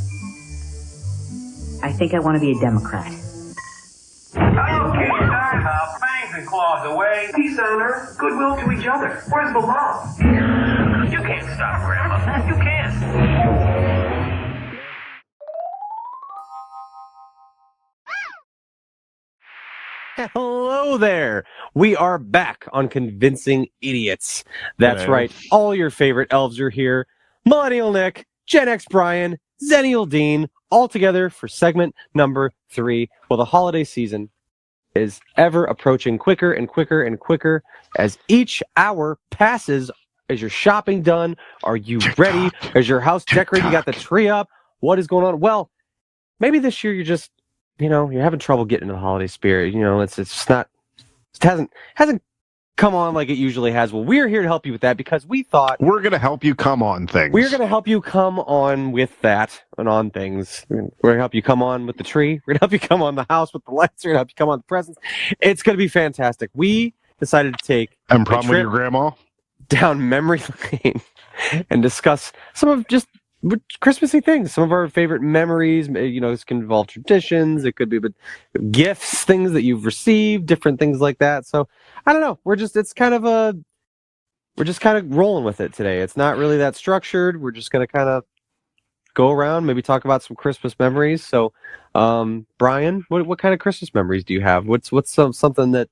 I think I want to be a Democrat. Okay, time out. Fangs and claws away. Peace on earth, goodwill to each other. Where's the love? You can't stop, Grandma. You can't. Hello there. We are back on Convincing Idiots. That's Hello. right. All your favorite elves are here. Millennial Nick, Gen X Brian, Zennial Dean, all together for segment number 3. Well, the holiday season is ever approaching quicker and quicker and quicker as each hour passes. Is your shopping done? Are you ready? Is your house decorated? You got the tree up? What is going on? Well, maybe this year you're just, you're having trouble getting into the holiday spirit. It's just not, it hasn't come on like it usually has. Well, we're here to help you with that because we thought We're going to help you come on things. we're going to help you come on with that and on things. We're going to help you come on with the tree. We're going to help you come on the house with the lights. We're going to help you come on the presents. It's going to be fantastic. We decided to take And problem with trip your grandma? down memory lane and discuss some of just Christmassy things, some of our favorite memories. This can involve traditions. It could be gifts, things that you've received, different things like that. So I don't know. We're just kind of rolling with it today. It's not really that structured. We're just going to kind of go around, maybe talk about some Christmas memories. So, Brian, what kind of Christmas memories do you have? What's something that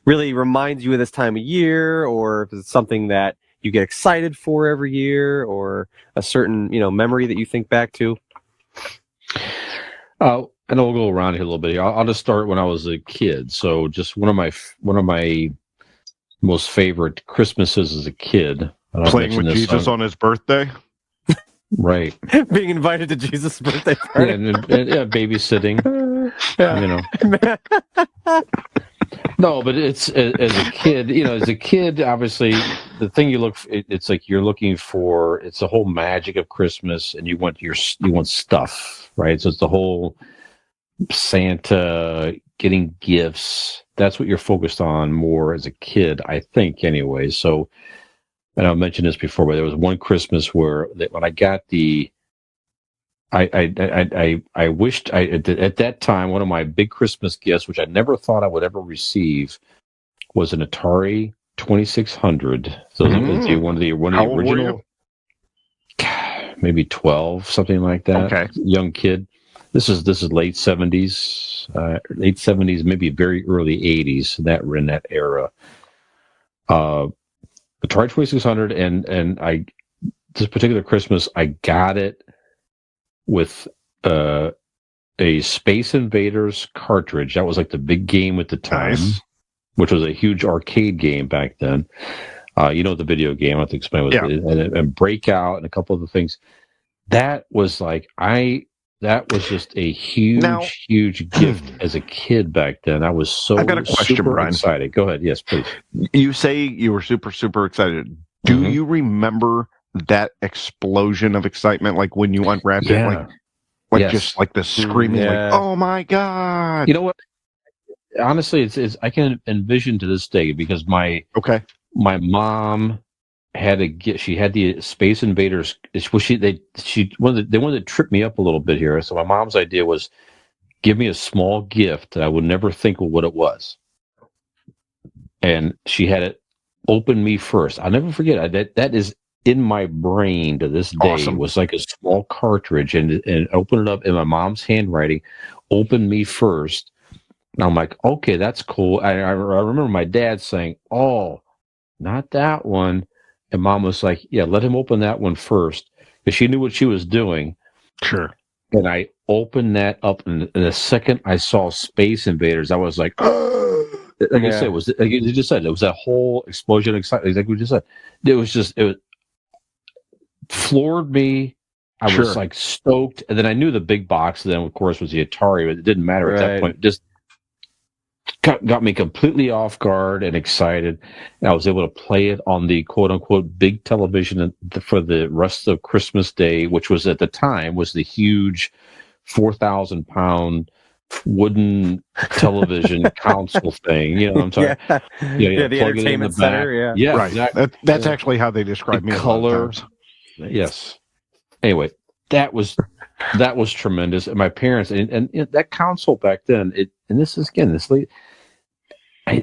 really reminds you of this time of year, or if it's something that you get excited for every year, or a certain, memory that you think back to? And I'll go around here a little bit. I'll just start when I was a kid. So just one of my most favorite Christmases as a kid. Playing with Jesus on his birthday? Right. Being invited to Jesus' birthday party. And babysitting. No, but it's as a kid, obviously the thing it's like you're looking for, it's the whole magic of Christmas, and you want stuff, right? So it's the whole Santa, getting gifts. That's what you're focused on more as a kid, I think, anyway. So, and I mentioned this before, but there was one Christmas when I got I wished at that time, one of my big Christmas gifts, which I never thought I would ever receive, was an Atari 2600. So one of the How old were original, maybe 12, something like that. Okay. Young kid. This is late 70s, maybe very early 80s. That were in that era. Atari 2600, and this particular Christmas I got it with a Space Invaders cartridge. That was like the big game at the time, which was a huge arcade game back then. The video game, I have to explain what it is. And Breakout and a couple of the things. That was like, that was just a huge, Now- huge gift as a kid back then. I was so I've got a question, super Brian. excited. Go ahead. Yes, please. You say you were super, super excited. Do Mhm. you remember that explosion of excitement, like when you unwrapped it, like Yes. just like the screaming, yeah. like, "Oh my god!" You know what? Honestly, it's I can envision to this day because my Okay. mom had she had the Space Invaders. They wanted to trip me up a little bit here. So my mom's idea was give me a small gift that I would never think of what it was, and she had it open me first. I'll never forget that is in my brain to this day. Awesome. Was like a small cartridge and open it up in my mom's handwriting, open me first. And I'm like, okay, that's cool. I remember my dad saying, "Oh, not that one." And mom was like, "Yeah, let him open that one first," because she knew what she was doing. Sure. And I opened that up, and the second I saw Space Invaders, I was like, like I said, it was like you just said, it was that whole explosion of excitement. Like we just said, it floored me. I was like stoked, and then I knew the big box. Then of course was the Atari, but it didn't matter at that point. It just got me completely off guard and excited. And I was able to play it on the quote unquote big television for the rest of Christmas Day, which was at the time was the huge 4,000-pound wooden television console thing. You know what I'm talking? Yeah, the plug it in entertainment the back. center. Yeah, Right. Exactly. That's actually how they describe me. Color. Yes. Anyway, that was tremendous. And my parents and that console back then.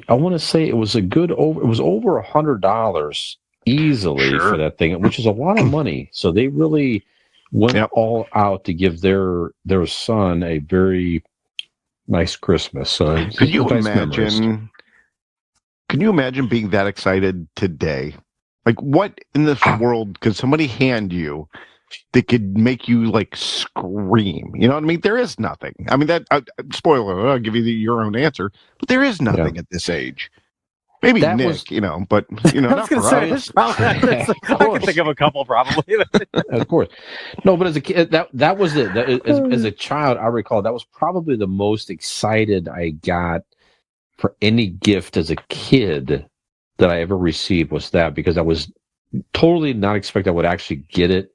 I want to say it was it was over $100 easily for that thing, which is a lot of money. So they really went all out to give their son a very nice Christmas. So Could you imagine? Can you imagine being that excited today? Like, what in this world could somebody hand you that could make you like scream? You know what I mean? There is nothing. I mean, that spoiler alert, I'll give you your own answer, but there is nothing at this age. Maybe That Nick, was- but I not was for going to say, us. there's probably, I can think of a couple probably. Of course. No, but as a kid, that was it. As a child, I recall that was probably the most excited I got for any gift as a kid that I ever received was that, because I was totally not expect I would actually get it.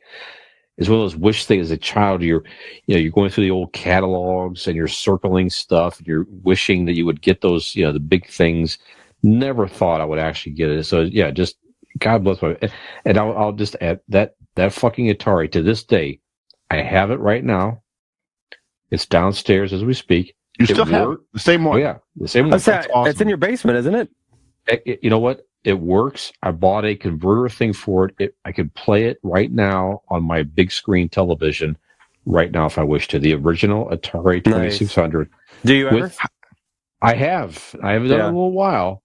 As well as wish things as a child, you're going through the old catalogs and you're circling stuff. And you're wishing that you would get those, the big things. Never thought I would actually get it. So yeah, just God bless my. And I'll just add that fucking Atari to this day, I have it right now. It's downstairs as we speak. You still have the same one. Oh yeah, the same one. That's awesome. It's in your basement, isn't it? You know what? It works. I bought a converter thing for it. I could play it right now on my big screen television right now if I wish to. The original Atari 2600. Do you ever? I have done it a little while,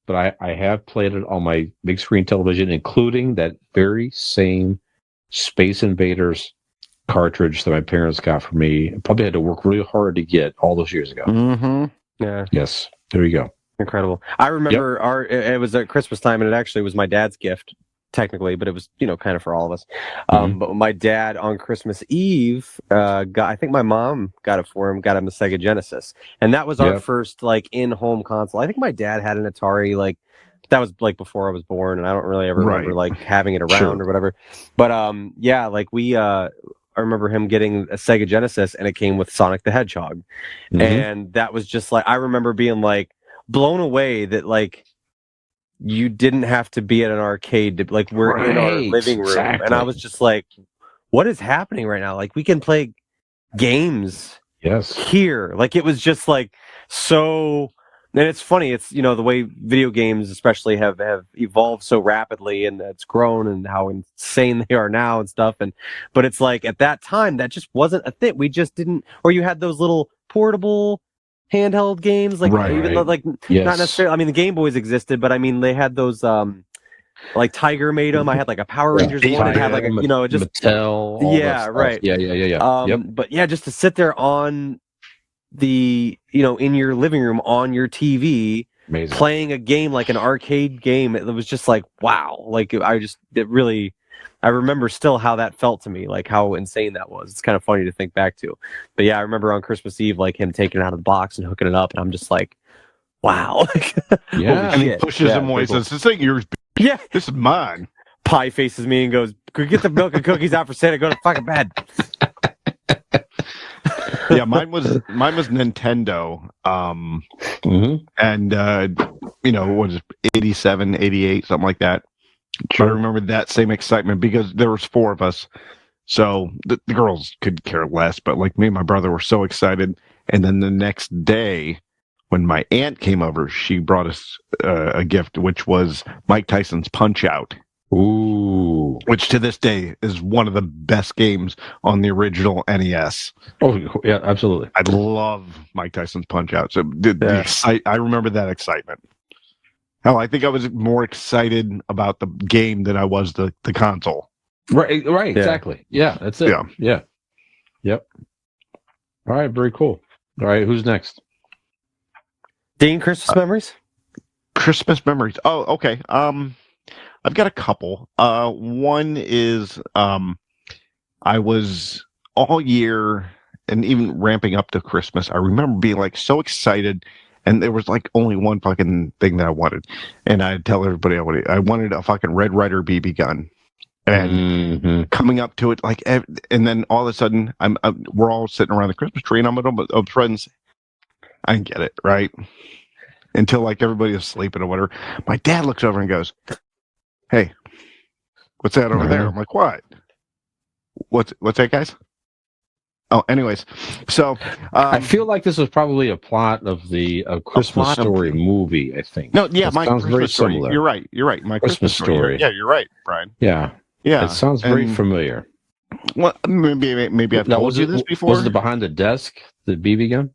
but I have played it on my big screen television, including that very same Space Invaders cartridge that my parents got for me. I probably had to work really hard to get all those years ago. Mm-hmm. Yeah. Yes. There you go. Incredible. I remember it was at Christmas time, and it actually was my dad's gift, technically, but it was, kind of for all of us. But my dad on Christmas Eve I think my mom got it for him, got him the Sega Genesis. And that was our first, in-home console. I think my dad had an Atari, that was, before I was born, and I don't really ever remember, having it around or whatever. But, I remember him getting a Sega Genesis, and it came with Sonic the Hedgehog. And that was just, I remember being, blown away that you didn't have to be at an arcade to we're in our living room, and I was just what is happening right now? We can play games here. It was just so. And it's funny, it's the way video games especially have evolved so rapidly, and it's grown, and how insane they are now and stuff. But it's at that time that just wasn't a thing. We just didn't. Or you had those little portable handheld games, even though not necessarily. I mean, the Game Boys existed, but I mean they had those Tiger made them. I had a Power Rangers one. It had just Mattel. But yeah, just to sit there on the in your living room on your TV, playing a game like an arcade game, it was just wow. It really I remember still how that felt to me, like how insane that was. It's kind of funny to think back to. But yeah, I remember on Christmas Eve, like him taking it out of the box and hooking it up, and I'm just like, wow. Yeah. And he pushes him away. cool. Says, "This ain't yours. Yeah. This is mine." Pie faces me and goes, "Go get the milk and cookies out for Santa. Go to fucking bed." Yeah, mine was Nintendo. And what is it, 87, 88, something like that. Sure. I remember that same excitement because there was 4 of us. So the girls could care less, but like me and my brother were so excited. And then the next day, when my aunt came over, she brought us a gift, which was Mike Tyson's Punch-Out! Ooh. Which to this day is one of the best games on the original NES. Oh, yeah, absolutely. I love Mike Tyson's Punch-Out! So I remember that excitement. Hell, I think I was more excited about the game than I was the console. Right, exactly. Yeah, that's it. Yeah. Yep. All right, very cool. All right, who's next? Dean, Christmas memories? Christmas memories. Oh, okay. I've got a couple. One is I was all year and even ramping up to Christmas. I remember being like so excited, and there was like only one fucking thing that I wanted, and I'd tell everybody I wanted a fucking Red Ryder BB gun. And coming up to it, like, and then all of a sudden, we're all sitting around the Christmas tree, and I'm with friends. I didn't get it right until like everybody was sleeping or whatever. My dad looks over and goes, "Hey, what's that over there?" I'm like, "What? What's that, guys?" Oh, anyways, so I feel like this was probably a plot of the Christmas Story movie. I think. No, yeah, my sounds very similar. You're right. My Christmas story. Yeah, you're right, Brian. Yeah. It sounds very familiar. Well, maybe I've told you this before. Was it behind the desk, the BB gun?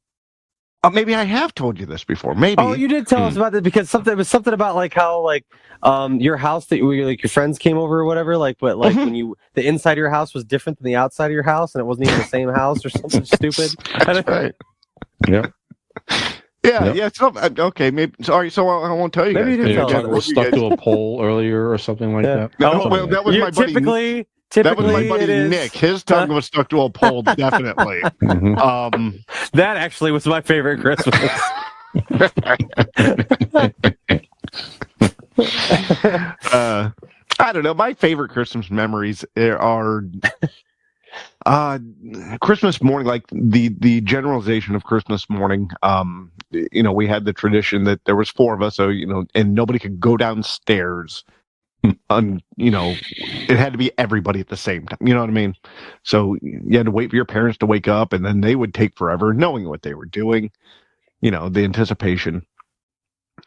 Maybe I have told you this before. Maybe. Oh, you did tell us about this because it was something about like how like your house that like your friends came over or whatever. Like, but like when the inside of your house was different than the outside of your house, and it wasn't even the same house or something stupid. That's right. Yeah. Yeah. So, okay, maybe. Sorry, so I won't tell you. Maybe guys. you did tell us. Was stuck to a pole earlier or something like that. No, well, that was my buddy. Typically, that was my buddy Nick. His tongue was stuck to a pole, definitely. That actually was my favorite Christmas. I don't know. My favorite Christmas memories are Christmas morning, like the generalization of Christmas morning. We had the tradition that there was 4 of us, so and nobody could go downstairs. It had to be everybody at the same time. You know what I mean? So you had to wait for your parents to wake up, and then they would take forever knowing what they were doing. The anticipation.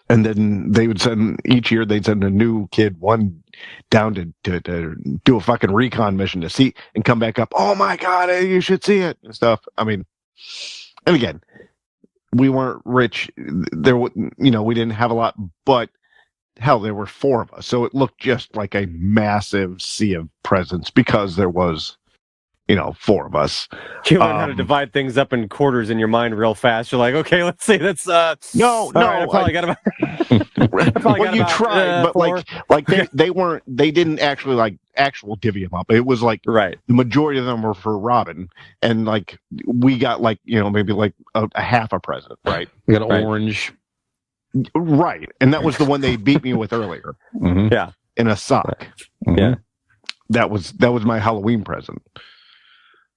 And then they would each year they'd send a new kid, one down to do a fucking recon mission to see and come back up. "Oh my God, you should see it," and stuff. I mean, and again, we weren't rich. We didn't have a lot, but hell, there were 4 of us. So it looked just like a massive sea of presents because there was, 4 of us. You learn how to divide things up in quarters in your mind real fast. You're like, okay, let's see. That's no. Right, I probably got about. You tried, but 4. they didn't actually like actual divvy them up. It was like the majority of them were for Robin, and like we got like maybe like a half a present, right? We got an orange, right? And that was the one they beat me with earlier. Yeah, in a sock. Yeah, that was my Halloween present.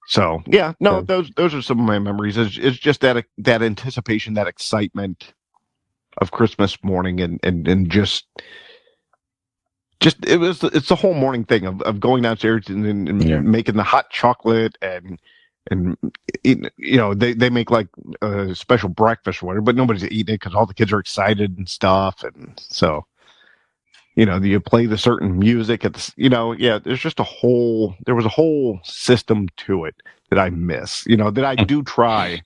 So yeah, no, those are some of my memories. It's just that anticipation, that excitement of Christmas morning, and just it's the whole morning thing of going downstairs and making the hot chocolate and they make like a special breakfast or whatever, but nobody's eating it because all the kids are excited and stuff, and so. You play the certain music at the, there's just there was a whole system to it that I miss, that I do try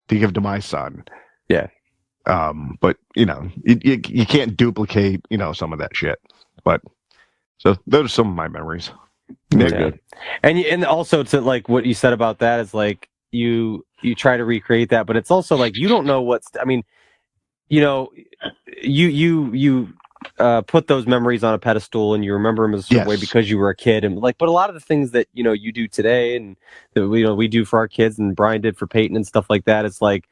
to give to my son. Yeah. But you can't duplicate, some of that shit, but so those are some of my memories. Good. And also to like what you said about that is like, you try to recreate that, but it's also like, you don't know you put those memories on a pedestal and you remember them a certain way because you were a kid, and like, but a lot of the things that you do today and that we do for our kids and Brian did for Peyton and stuff like that, it's like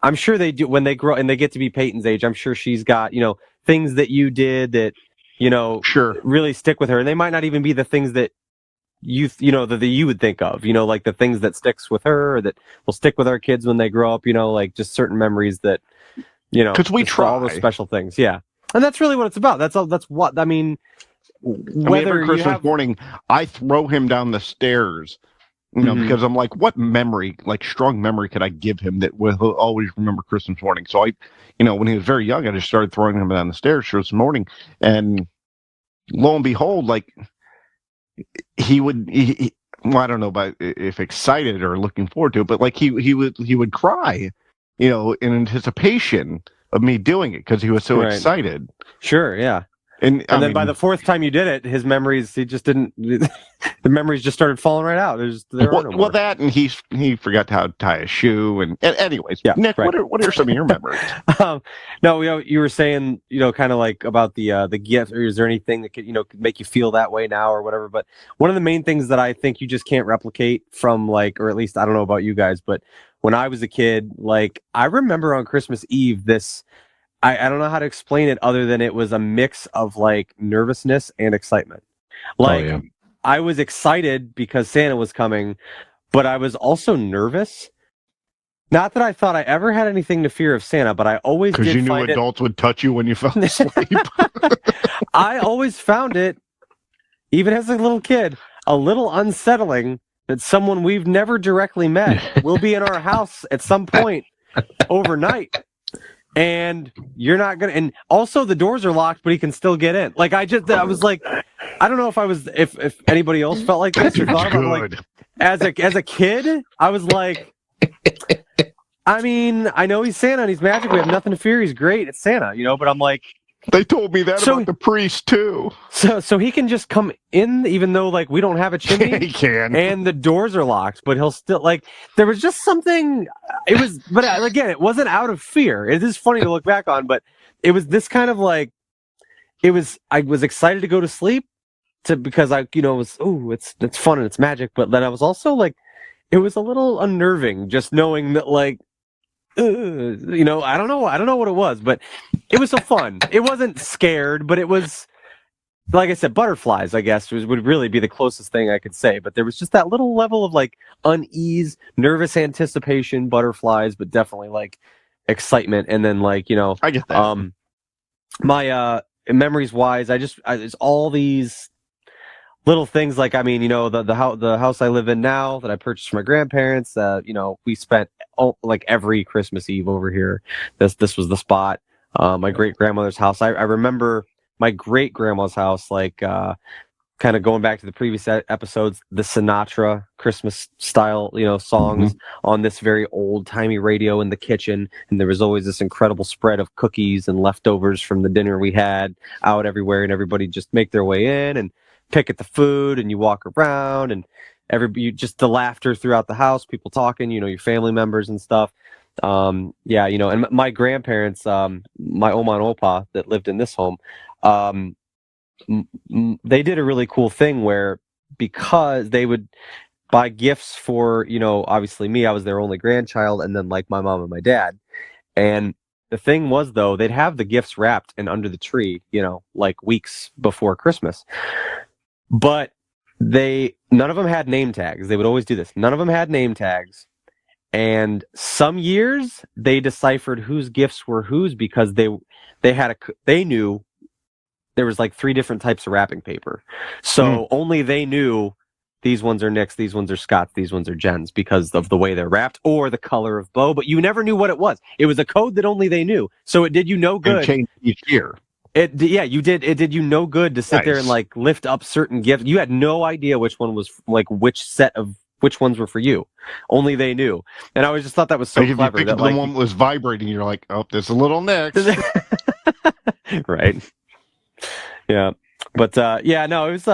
I'm sure they do when they grow and they get to be Peyton's age. I'm sure she's got things that you did that really stick with her, and they might not even be the things that that you would think of, like the things that sticks with her or that will stick with our kids when they grow up, like just certain memories that because we try all those special things. Yeah. And that's really what it's about. That's what I mean. Every Christmas morning, I throw him down the stairs, because I'm like, what memory, like strong memory, could I give him that will always remember Christmas morning? So I, when he was very young, I just started throwing him down the stairs Christmas morning, and lo and behold, like he would, well, I don't know about if excited or looking forward to it, but like he would cry, in anticipation of me doing it because he was so excited. Sure, yeah. And then by the fourth time you did it, his memories, he just didn't. The memories just started falling right out. Well, that and he forgot how to tie a shoe. And anyways, yeah, Nick, what are some of your memories? No, you were saying, kind of like about the gift, or is there anything that could make you feel that way now or whatever? But one of the main things that I think you just can't replicate from or at least I don't know about you guys, but when I was a kid, like I remember on Christmas Eve this. I don't know how to explain it other than it was a mix of like nervousness and excitement. Like I was excited because Santa was coming, but I was also nervous. Not that I thought I ever had anything to fear of Santa, but I always did. Because you knew adults would touch you when you fell asleep. I always found it, even as a little kid, a little unsettling that someone we've never directly met will be in our house at some point overnight. And you're not gonna, and also the doors are locked, but he can still get in. Like I was like, I don't know if anybody else felt like this or thought about like as a kid, I was like, I mean, I know he's Santa and he's magic. We have nothing to fear. He's great. It's Santa, but I'm like, they told me that about the priest too. So he can just come in, even though like we don't have a chimney. He can, and the doors are locked, but he'll still like. There was just something. It was, but again, it wasn't out of fear. It is funny to look back on, but it was this kind of like. It was. I was excited to go to sleep, because I it was it's fun and it's magic, but then I was also like, it was a little unnerving just knowing that like. I don't know what it was, but it was so fun. It wasn't scared, but it was, like I said, butterflies, I guess, would really be the closest thing I could say. But there was just that little level of like unease, nervous anticipation, butterflies, but definitely like excitement. And then like, I get that. My memories wise, it's all these little things like, I mean, the house I live in now that I purchased from my grandparents, we spent like every Christmas Eve over here. This was the spot. My great grandmother's house. I remember my great grandma's house, like kind of going back to the previous episodes, the Sinatra Christmas style, songs on this very old timey radio in the kitchen. And there was always this incredible spread of cookies and leftovers from the dinner we had out everywhere, and everybody just make their way in and pick at the food, and you walk around, and just the laughter throughout the house, people talking, your family members and stuff. And my grandparents, my Oma and Opa that lived in this home, they did a really cool thing where, because they would buy gifts for, obviously me, I was their only grandchild, and then like my mom and my dad. And the thing was, though, they'd have the gifts wrapped and under the tree, like weeks before Christmas. But none of them had name tags. They would always do this. None of them had name tags. And some years they deciphered whose gifts were whose because they knew there was like 3 different types of wrapping paper. So only they knew these ones are Nick's, these ones are Scott's, these ones are Jen's because of the way they're wrapped or the color of bow. But you never knew what it was. It was a code that only they knew. So it did you no good. And changed each year. It did you no good to sit there and like lift up certain gifts. You had no idea which one was like which ones were for you. Only they knew. And I always just thought that was so like clever. If you picked the one that was vibrating, you're like, oh, there's a little Nick's. Right. Yeah. But it was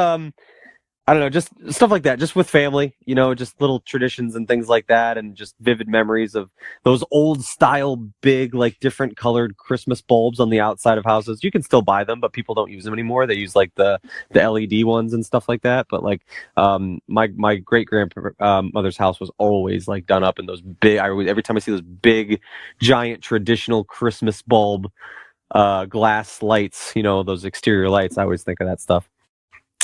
I don't know, just stuff like that, just with family, just little traditions and things like that, and just vivid memories of those old style, big, like different colored Christmas bulbs on the outside of houses. You can still buy them, but people don't use them anymore. They use like the LED ones and stuff like that. But like, my great grandmother's house was always like done up in those big. Every time I see those big, giant traditional Christmas bulb glass lights, those exterior lights, I always think of that stuff.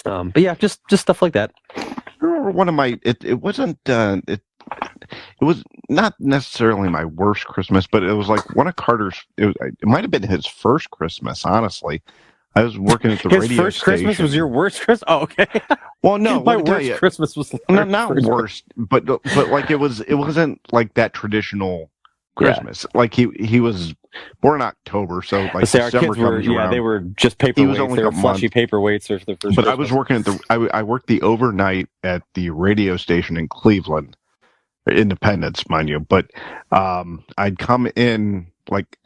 But yeah, just stuff like that. One of my it wasn't it was not necessarily my worst Christmas, but it was like one of Carter's. It might have been his first Christmas. Honestly, I was working at the radio station. His first Christmas was your worst Christmas. Oh, okay. Well, no, my worst Christmas was not worst, but like it wasn't like that traditional Christmas. Yeah. Like he was born in October, so like December our kids were they were just paperweights. They were flushy paperweights for the first. But Christmas. I was working at I worked the overnight at the radio station in Cleveland, Independence, mind you. But I'd come in like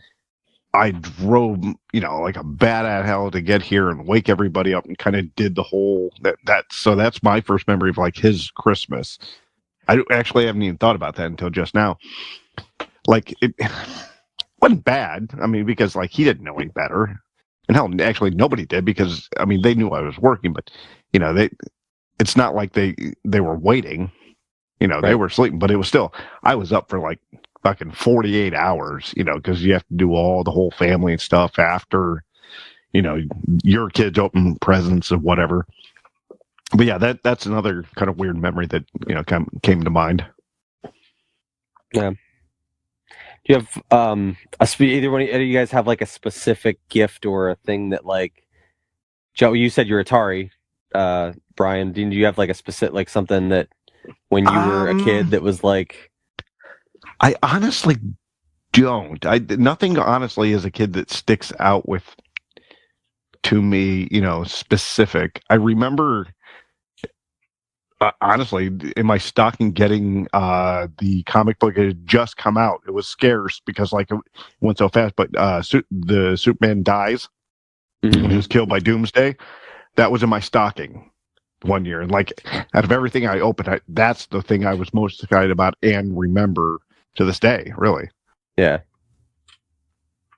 I drove, like a bat out of hell to get here and wake everybody up and kind of did the whole that. So that's my first memory of like his Christmas. I actually haven't even thought about that until just now. Like it wasn't bad. I mean, because like he didn't know any better, and hell, actually nobody did because I mean they knew I was working, but it's not like they were waiting. Right. They were sleeping, but it was still I was up for like fucking 48 hours. Because you have to do all the whole family and stuff after, your kids open presents and whatever. But yeah, that's another kind of weird memory that came to mind. Yeah. Do you have either one of you guys have like a specific gift or a thing that like Joe? You said you're Atari, Brian. Do you have like a specific like something that when you were a kid that was like? I honestly don't. Nothing honestly as a kid that sticks out to me. Specific. I remember. Honestly, in my stocking, getting the comic book had just come out. It was scarce because like it went so fast. But the Superman dies when he was killed by Doomsday. That was in my stocking one year, and like out of everything I opened, that's the thing I was most excited about and remember to this day. Really, yeah,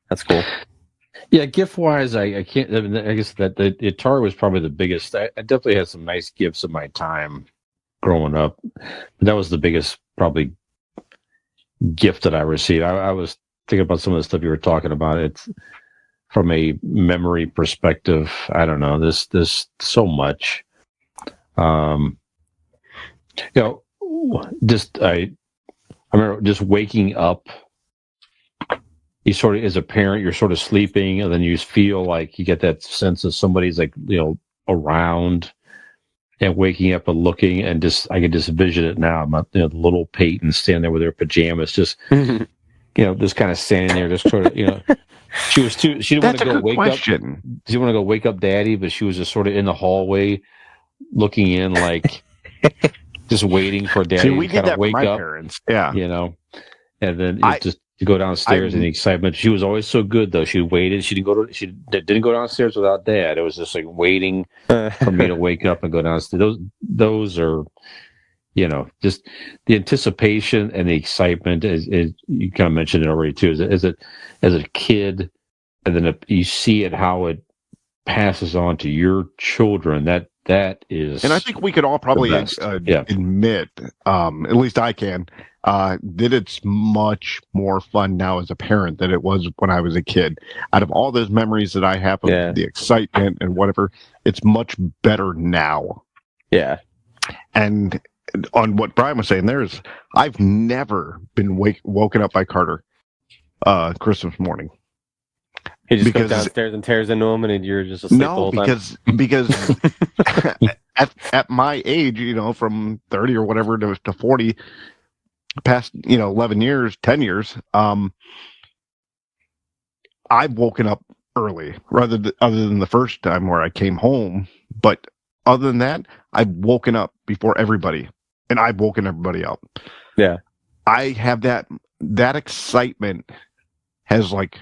that's cool. Yeah, gift wise, I can't. I mean, I guess that the Atari was probably the biggest. I definitely had some nice gifts of my time growing up. But that was the biggest probably gift that I received. I was thinking about some of the stuff you were talking about. It's from a memory perspective. I don't know. There's so much. Just I remember just waking up. You sort of, as a parent, you're sort of sleeping, and then you feel like you get that sense of somebody's like, around, and waking up and looking, and I can just vision it now. The little Peyton standing there with her pajamas, just, just kind of standing there, just sort of, she didn't want to go wake up. She didn't want to go wake up Daddy, but she was just sort of in the hallway, looking in, like, just waiting for Daddy to kind of wake up. Parents. Yeah, and then just. To go downstairs in the excitement. She was always so good though. She waited. She didn't go downstairs without Dad. It was just like waiting for me to wake up and go downstairs. Those are, just the anticipation and the excitement. Is you kind of mentioned it already too. As a kid, and then you see it how it passes on to your children. That is, and I think we could all probably admit, at least I can. That it's much more fun now as a parent than it was when I was a kid. Out of all those memories that I have of the excitement and whatever, it's much better now. Yeah. And on what Brian was saying, I've never been woken up by Carter Christmas morning. He just goes downstairs and tears into him, and you're just asleep the whole time. because at my age, from 30 or whatever to 40, past 11 years, 10 years, I've woken up early other than the first time where I came home. But other than that, I've woken up before everybody, and I've woken everybody up. Yeah, I have that excitement has like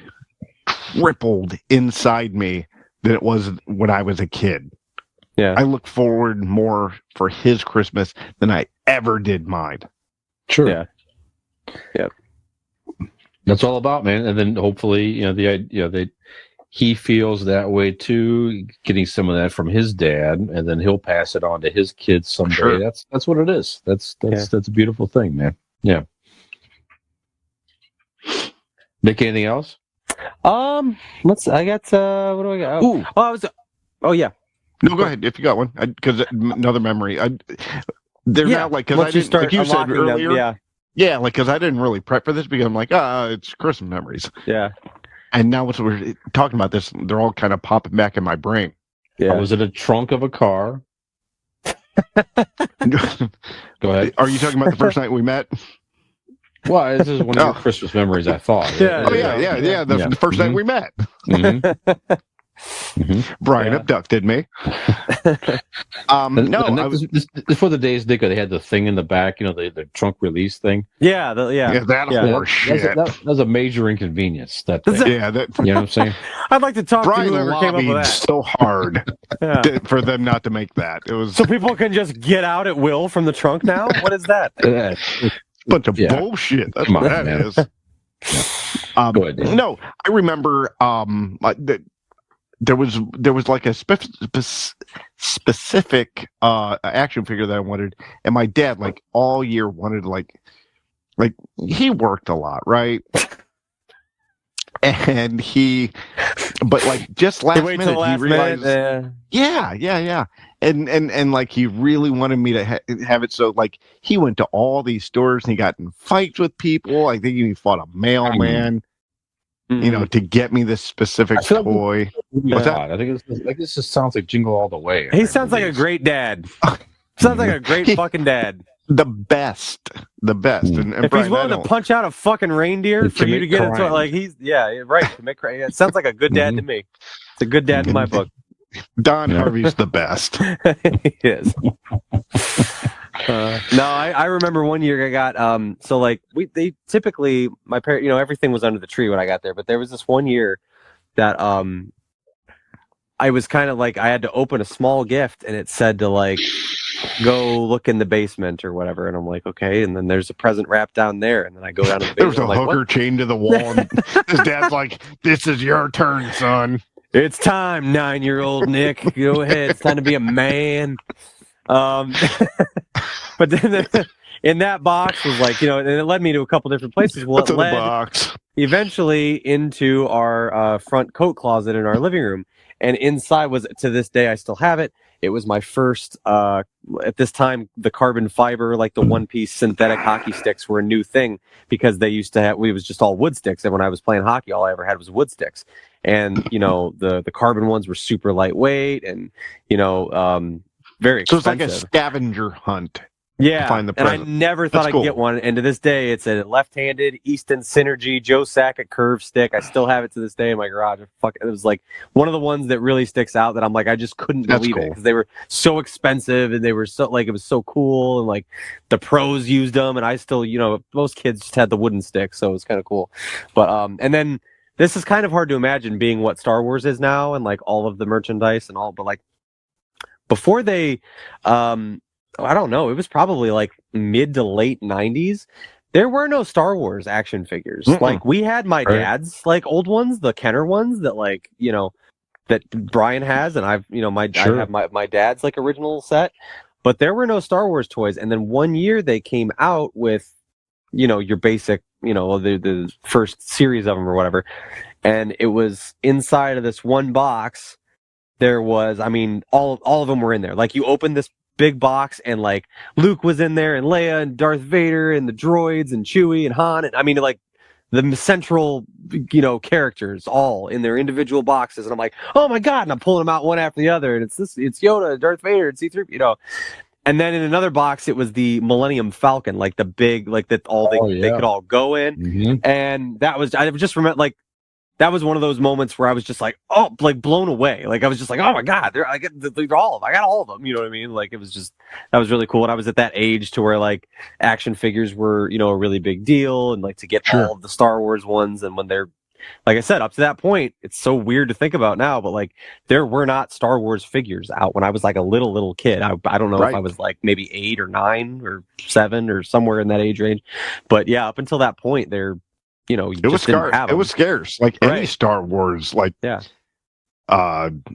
tripled inside me than it was when I was a kid. Yeah. I look forward more for his Christmas than I ever did mine. Sure. Yeah. Yeah. That's all about, man. And then hopefully, he feels that way too, getting some of that from his dad, and then he'll pass it on to his kids someday. Sure. That's what it is. That's a beautiful thing, man. Yeah. Nick, anything else? I got what do I got? Yeah. No, go ahead if you got one. Because another memory. They're not like, because I didn't, like you said earlier. Yeah, like, because I didn't really prep for this because I'm like, it's Christmas memories. Yeah. And now as we're talking about this, they're all kind of popping back in my brain. Yeah. I was in a trunk of a car. Go ahead. Are you talking about the first night we met? Well, this is one of your Christmas memories, I thought. The first night we met. Mm-hmm. Brian abducted me. Before the days, Dick, they had the thing in the back, the trunk release thing. Yeah, horse shit. That was a major inconvenience. That thing. You know what I'm saying? I'd like to talk Brian to whoever came up with that. so hard for them not to make that. It was so people can just get out at will from the trunk now. What is that? Bunch of bullshit. That's what that is. Go ahead, Dan. No, I remember there was like a specific action figure that I wanted, and my dad like all year wanted like he worked a lot, right? And but like just last minute he realized, yeah, and like he really wanted me to have it, so like he went to all these stores and he got in fights with people. I think he fought a mailman. To get me this specific toy. What's that? I think this just sounds like Jingle All the Way. He sounds like a great dad. Sounds like a great fucking dad. The best. And if Brian, he's willing to punch out a fucking reindeer for you to get it, like right. To make it sounds like a good dad to me. It's a good dad in my book. Don Harvey's the best. He is. No, I remember one year I got so like they typically my parents, everything was under the tree when I got there, but there was this one year that I was kind of like I had to open a small gift and it said to like go look in the basement or whatever, and I'm like, okay, and then there's a present wrapped down there, and then I go down to the basement. There's a hooker chained to the wall, and his dad's like, "This is your turn, son. It's time, 9-year-old Nick. Go ahead. It's time to be a man." But then in that box was like, and it led me to a couple different places. Well, What's it in the led box? Eventually into our front coat closet in our living room. And inside was, to this day, I still have it. It was my first, at this time, the carbon fiber, like the one-piece synthetic hockey sticks were a new thing because they used to have, it was just all wood sticks. And when I was playing hockey, all I ever had was wood sticks. And, the carbon ones were super lightweight and, very expensive. So it's like a scavenger hunt. Yeah, find the and I present. never thought I'd get one. And to this day, it's a left-handed Easton Synergy Joe Sackett curve stick. I still have it to this day in my garage. It was like one of the ones that really sticks out that I'm like, I just couldn't believe it because they were so expensive and they were so like, it was so cool. And like the pros used them and I still, most kids just had the wooden stick. So it was kind of cool. But, and then this is kind of hard to imagine being what Star Wars is now and like all of the merchandise and all, but like before they, I don't know. It was probably like mid to late 90s. There were no Star Wars action figures. Like we had my dad's like old ones, the Kenner ones that like, that Brian has. And I've, I have my dad's like original set, but there were no Star Wars toys. And then one year they came out with, your basic, the first series of them or whatever. And it was inside of this one box. There was, all of them were in there. Like you open this big box and like Luke was in there and Leia and Darth Vader and the droids and Chewie and Han and like the central characters all in their individual boxes and I'm like, oh my god, and I'm pulling them out one after the other and it's Yoda, Darth Vader, and C-3, and then in another box it was the Millennium Falcon, like the big, like that all they could all go in, and that was, I just remember like that was one of those moments where I was just like, oh, like blown away. Like I was just like, oh my god, they're all of them. I got all of them. You know what I mean? Like it was just, that was really cool. And I was at that age to where like action figures were, a really big deal, and like to get all of the Star Wars ones, and when they're like I said, up to that point, it's so weird to think about now, but like there were not Star Wars figures out when I was like a little kid. I don't know if I was like maybe 8 or 9 or 7 or somewhere in that age range, but yeah, up until that point, they're, you know, it was scarce. It was scarce. Like any Star Wars, like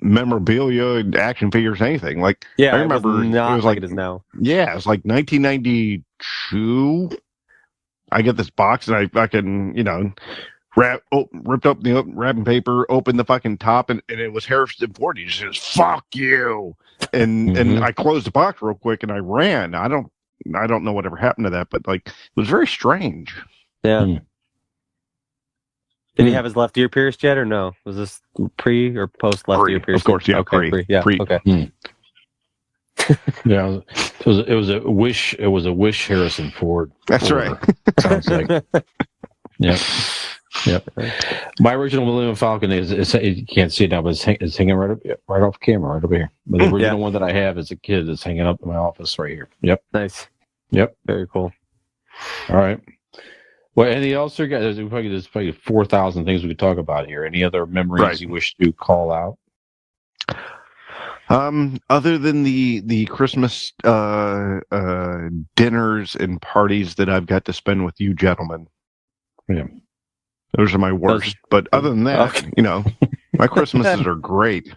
memorabilia, action figures, anything. Like I remember it was like it is now. Yeah, it was like 1992. I get this box and I fucking, you know, ripped up the wrapping paper, opened the fucking top, and it was Harrison Ford. He just says, "Fuck you," and I closed the box real quick and I ran. I don't know whatever happened to that, but like it was very strange. Yeah. Did he have his left ear pierced yet, or no? Was this pre or post left ear pierced? Of course, yeah, pre. Yeah, pre. Okay. Yeah, it was a wish. It was a wish Harrison Ford. That's right. Sounds like. Yep. My original Millennium Falcon is you can't see it now, but it's hanging right off camera, right over here. But the original one that I have as a kid is hanging up in my office right here. Yep. Nice. Yep. Very cool. All right. Well, anything else, there, guys? There's probably 4,000 things we could talk about here. Any other memories you wish to call out? Other than the Christmas dinners and parties that I've got to spend with you gentlemen. Yeah. Those are my worst. But other than that, you know, my Christmases are great.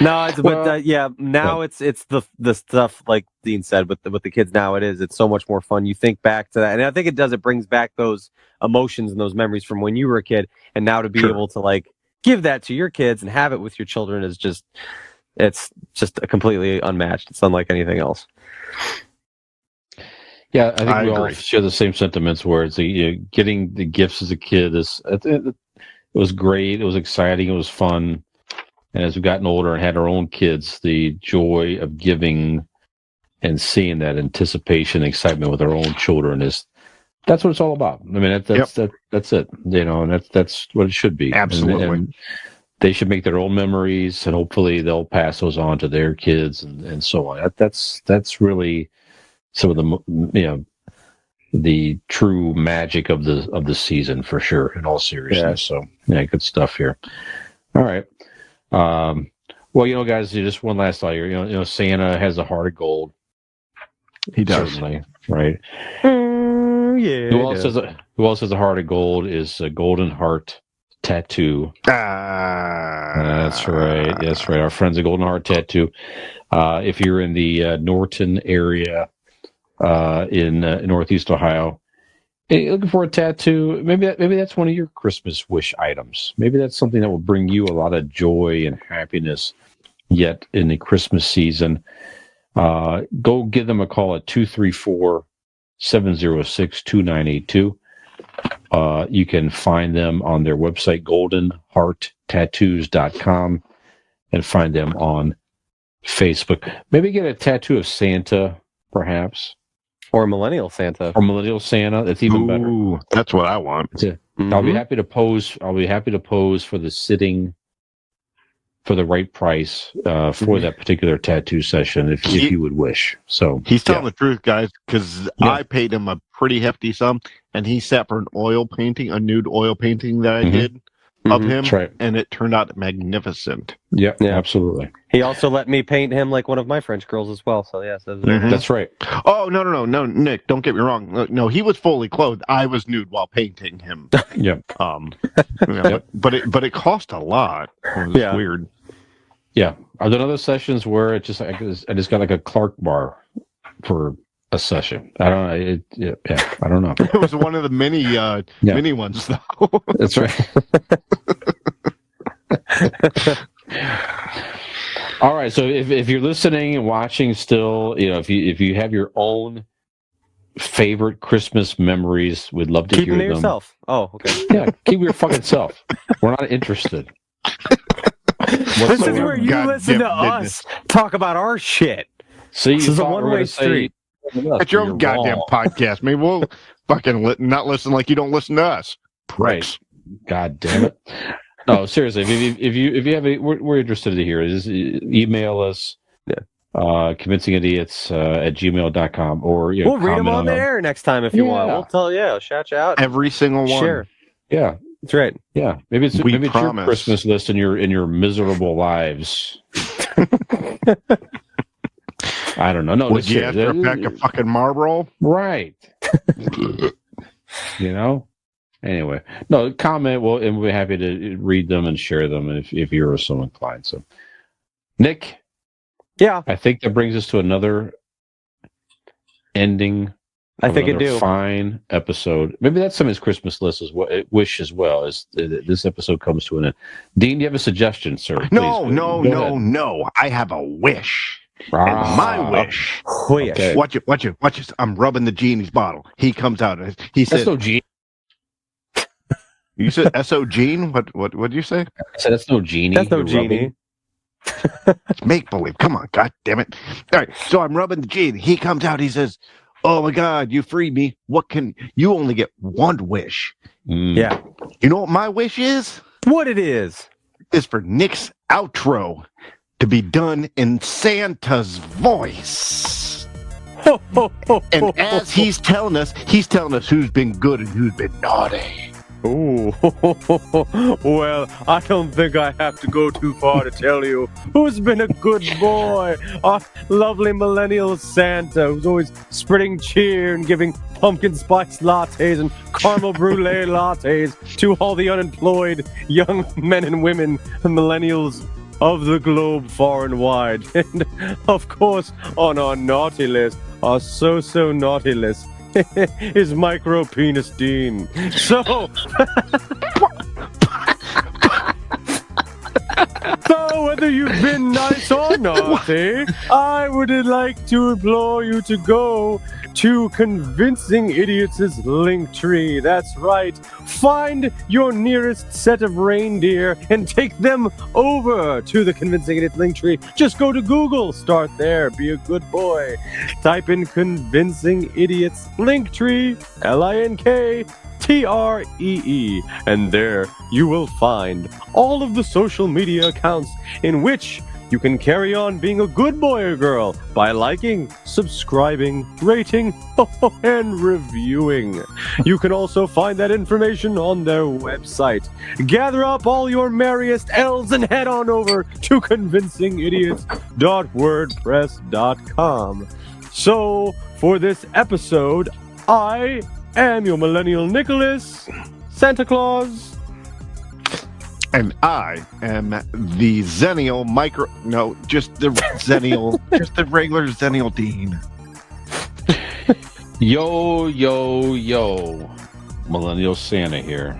No, it's now it's the stuff like Dean said with the kids now. It's so much more fun. You think back to that, and I think it brings back those emotions and those memories from when you were a kid, and now to be able to like give that to your kids and have it with your children is just completely unmatched. It's unlike anything else. Yeah, I think we all share the same sentiments. Where it's getting the gifts as a kid it was great. It was exciting. It was fun. And as we've gotten older and had our own kids, the joy of giving and seeing that anticipation, excitement with our own children that's what it's all about. I mean, that's it. You know, and that's what it should be. Absolutely. And they should make their own memories, and hopefully they'll pass those on to their kids and so on. That's really some of the the true magic of the season for sure. In all seriousness, so good stuff here. All right. Well, you know, guys, just one last thought here. You know, Santa has a heart of gold. He does, certainly, right? Yeah. Who else has a heart of gold? Is a golden heart tattoo. That's right. That's right. Our friends at Golden Heart Tattoo. If you're in the Norton area in Northeast Ohio, hey, looking for a tattoo, maybe that's one of your Christmas wish items. Maybe that's something that will bring you a lot of joy and happiness yet in the Christmas season. Go give them a call at 234-706-2982. You can find them on their website, goldenhearttattoos.com, and find them on Facebook. Maybe get a tattoo of Santa, perhaps. Or Millennial Santa. That's even better. Ooh, that's what I want. I'll be happy to pose. I'll be happy to pose for the sitting for the right price for that particular tattoo session, if you would wish. So he's telling the truth, guys, because I paid him a pretty hefty sum, and he sat for a nude oil painting that I did of him, That's right. And it turned out magnificent. Yeah, absolutely. He also let me paint him like one of my French girls as well. So yes, that's right. Oh no, Nick, don't get me wrong. No, he was fully clothed. I was nude while painting him. Yeah. But it cost a lot. It was weird. Yeah. Are there other sessions where I just got like a Clark bar for a session? I don't know. I don't know. It was one of the mini ones though. That's right. All right. So if you're listening and watching still, if you have your own favorite Christmas memories, we'd love to keep hear them to them. Yourself. Oh, okay. Yeah, keep your fucking self. We're not interested. This is where you listen to us talk about our shit. See, this is a one-way street. It's your own goddamn podcast. Maybe we'll fucking not listen like you don't listen to us. Right. God damn it. No, seriously. If you have we're interested to hear. Just email us. convincingidiots at gmail.com, or We'll read them on the air next time if you want. We'll tell shout you out. Every single one. Share. Yeah, that's right. Yeah, maybe it's your Christmas list in your miserable lives. I don't know. No, would you have to pack a fucking Marlboro? Right. You know. Anyway, no comment. Well, and we're happy to read them and share them if you're so inclined. So, Nick. Yeah, I think that brings us to another ending. I think it do. Fine episode. Maybe that's somebody's Christmas list as well. Wish as well as this episode comes to an end. Dean, do you have a suggestion, sir? Please, no. I have a wish. And my wish. Okay. Watch it. I'm rubbing the genie's bottle. He comes out and he says, "That's no genie." You said S.O. Gene? What did you say? I said that's no genie. That's no genie. It's make believe. Come on, god damn it! All right, so I'm rubbing the genie. He comes out. He says, "Oh my god, you freed me. What can you only get one wish?" Yeah. You know what my wish is? What it is? Is for Nick's outro to be done in Santa's voice. And as he's telling us who's been good and who's been naughty. Ooh, well, I don't think I have to go too far to tell you who's been a good boy. Our lovely millennial Santa, who's always spreading cheer and giving pumpkin spice lattes and caramel brulee lattes to all the unemployed young men and women, the millennials of the globe far and wide. And, of course, on our naughty list, our so naughty list, is micro penis Dean. So, whether you've been nice or naughty, I would like to implore you to go to Convincing Idiots' link tree. That's right. Find your nearest set of reindeer and take them over to the Convincing Idiots link tree. Just go to Google. Start there. Be a good boy. Type in Convincing Idiots link tree, LINKTREE, and there you will find all of the social media accounts in which you can carry on being a good boy or girl by liking, subscribing, rating, and reviewing. You can also find that information on their website. Gather up all your merriest elves and head on over to convincingidiots.wordpress.com. So, for this episode, I am your millennial Nicholas, Santa Claus. And I am the Zennial micro. No, just the Zennial, just the regular Zennial Dean. Yo, Millennial Santa here.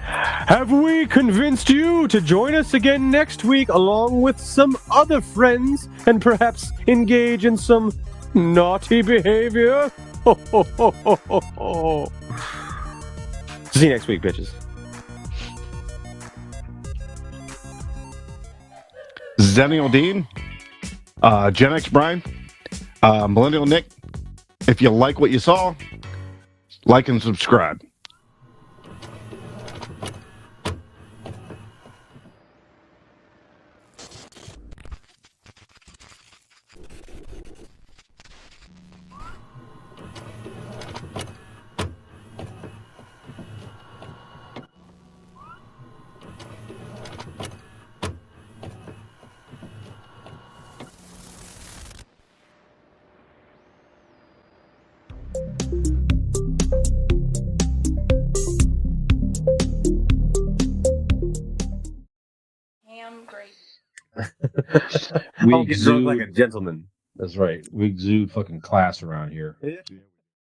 Have we convinced you to join us again next week along with some other friends and perhaps engage in some naughty behavior? See you next week, bitches. Zennial Dean, Gen X Brian, Millennial Nick. If you like what you saw, like and subscribe. We exude like a gentleman. That's right. We exude fucking class around here. Yeah.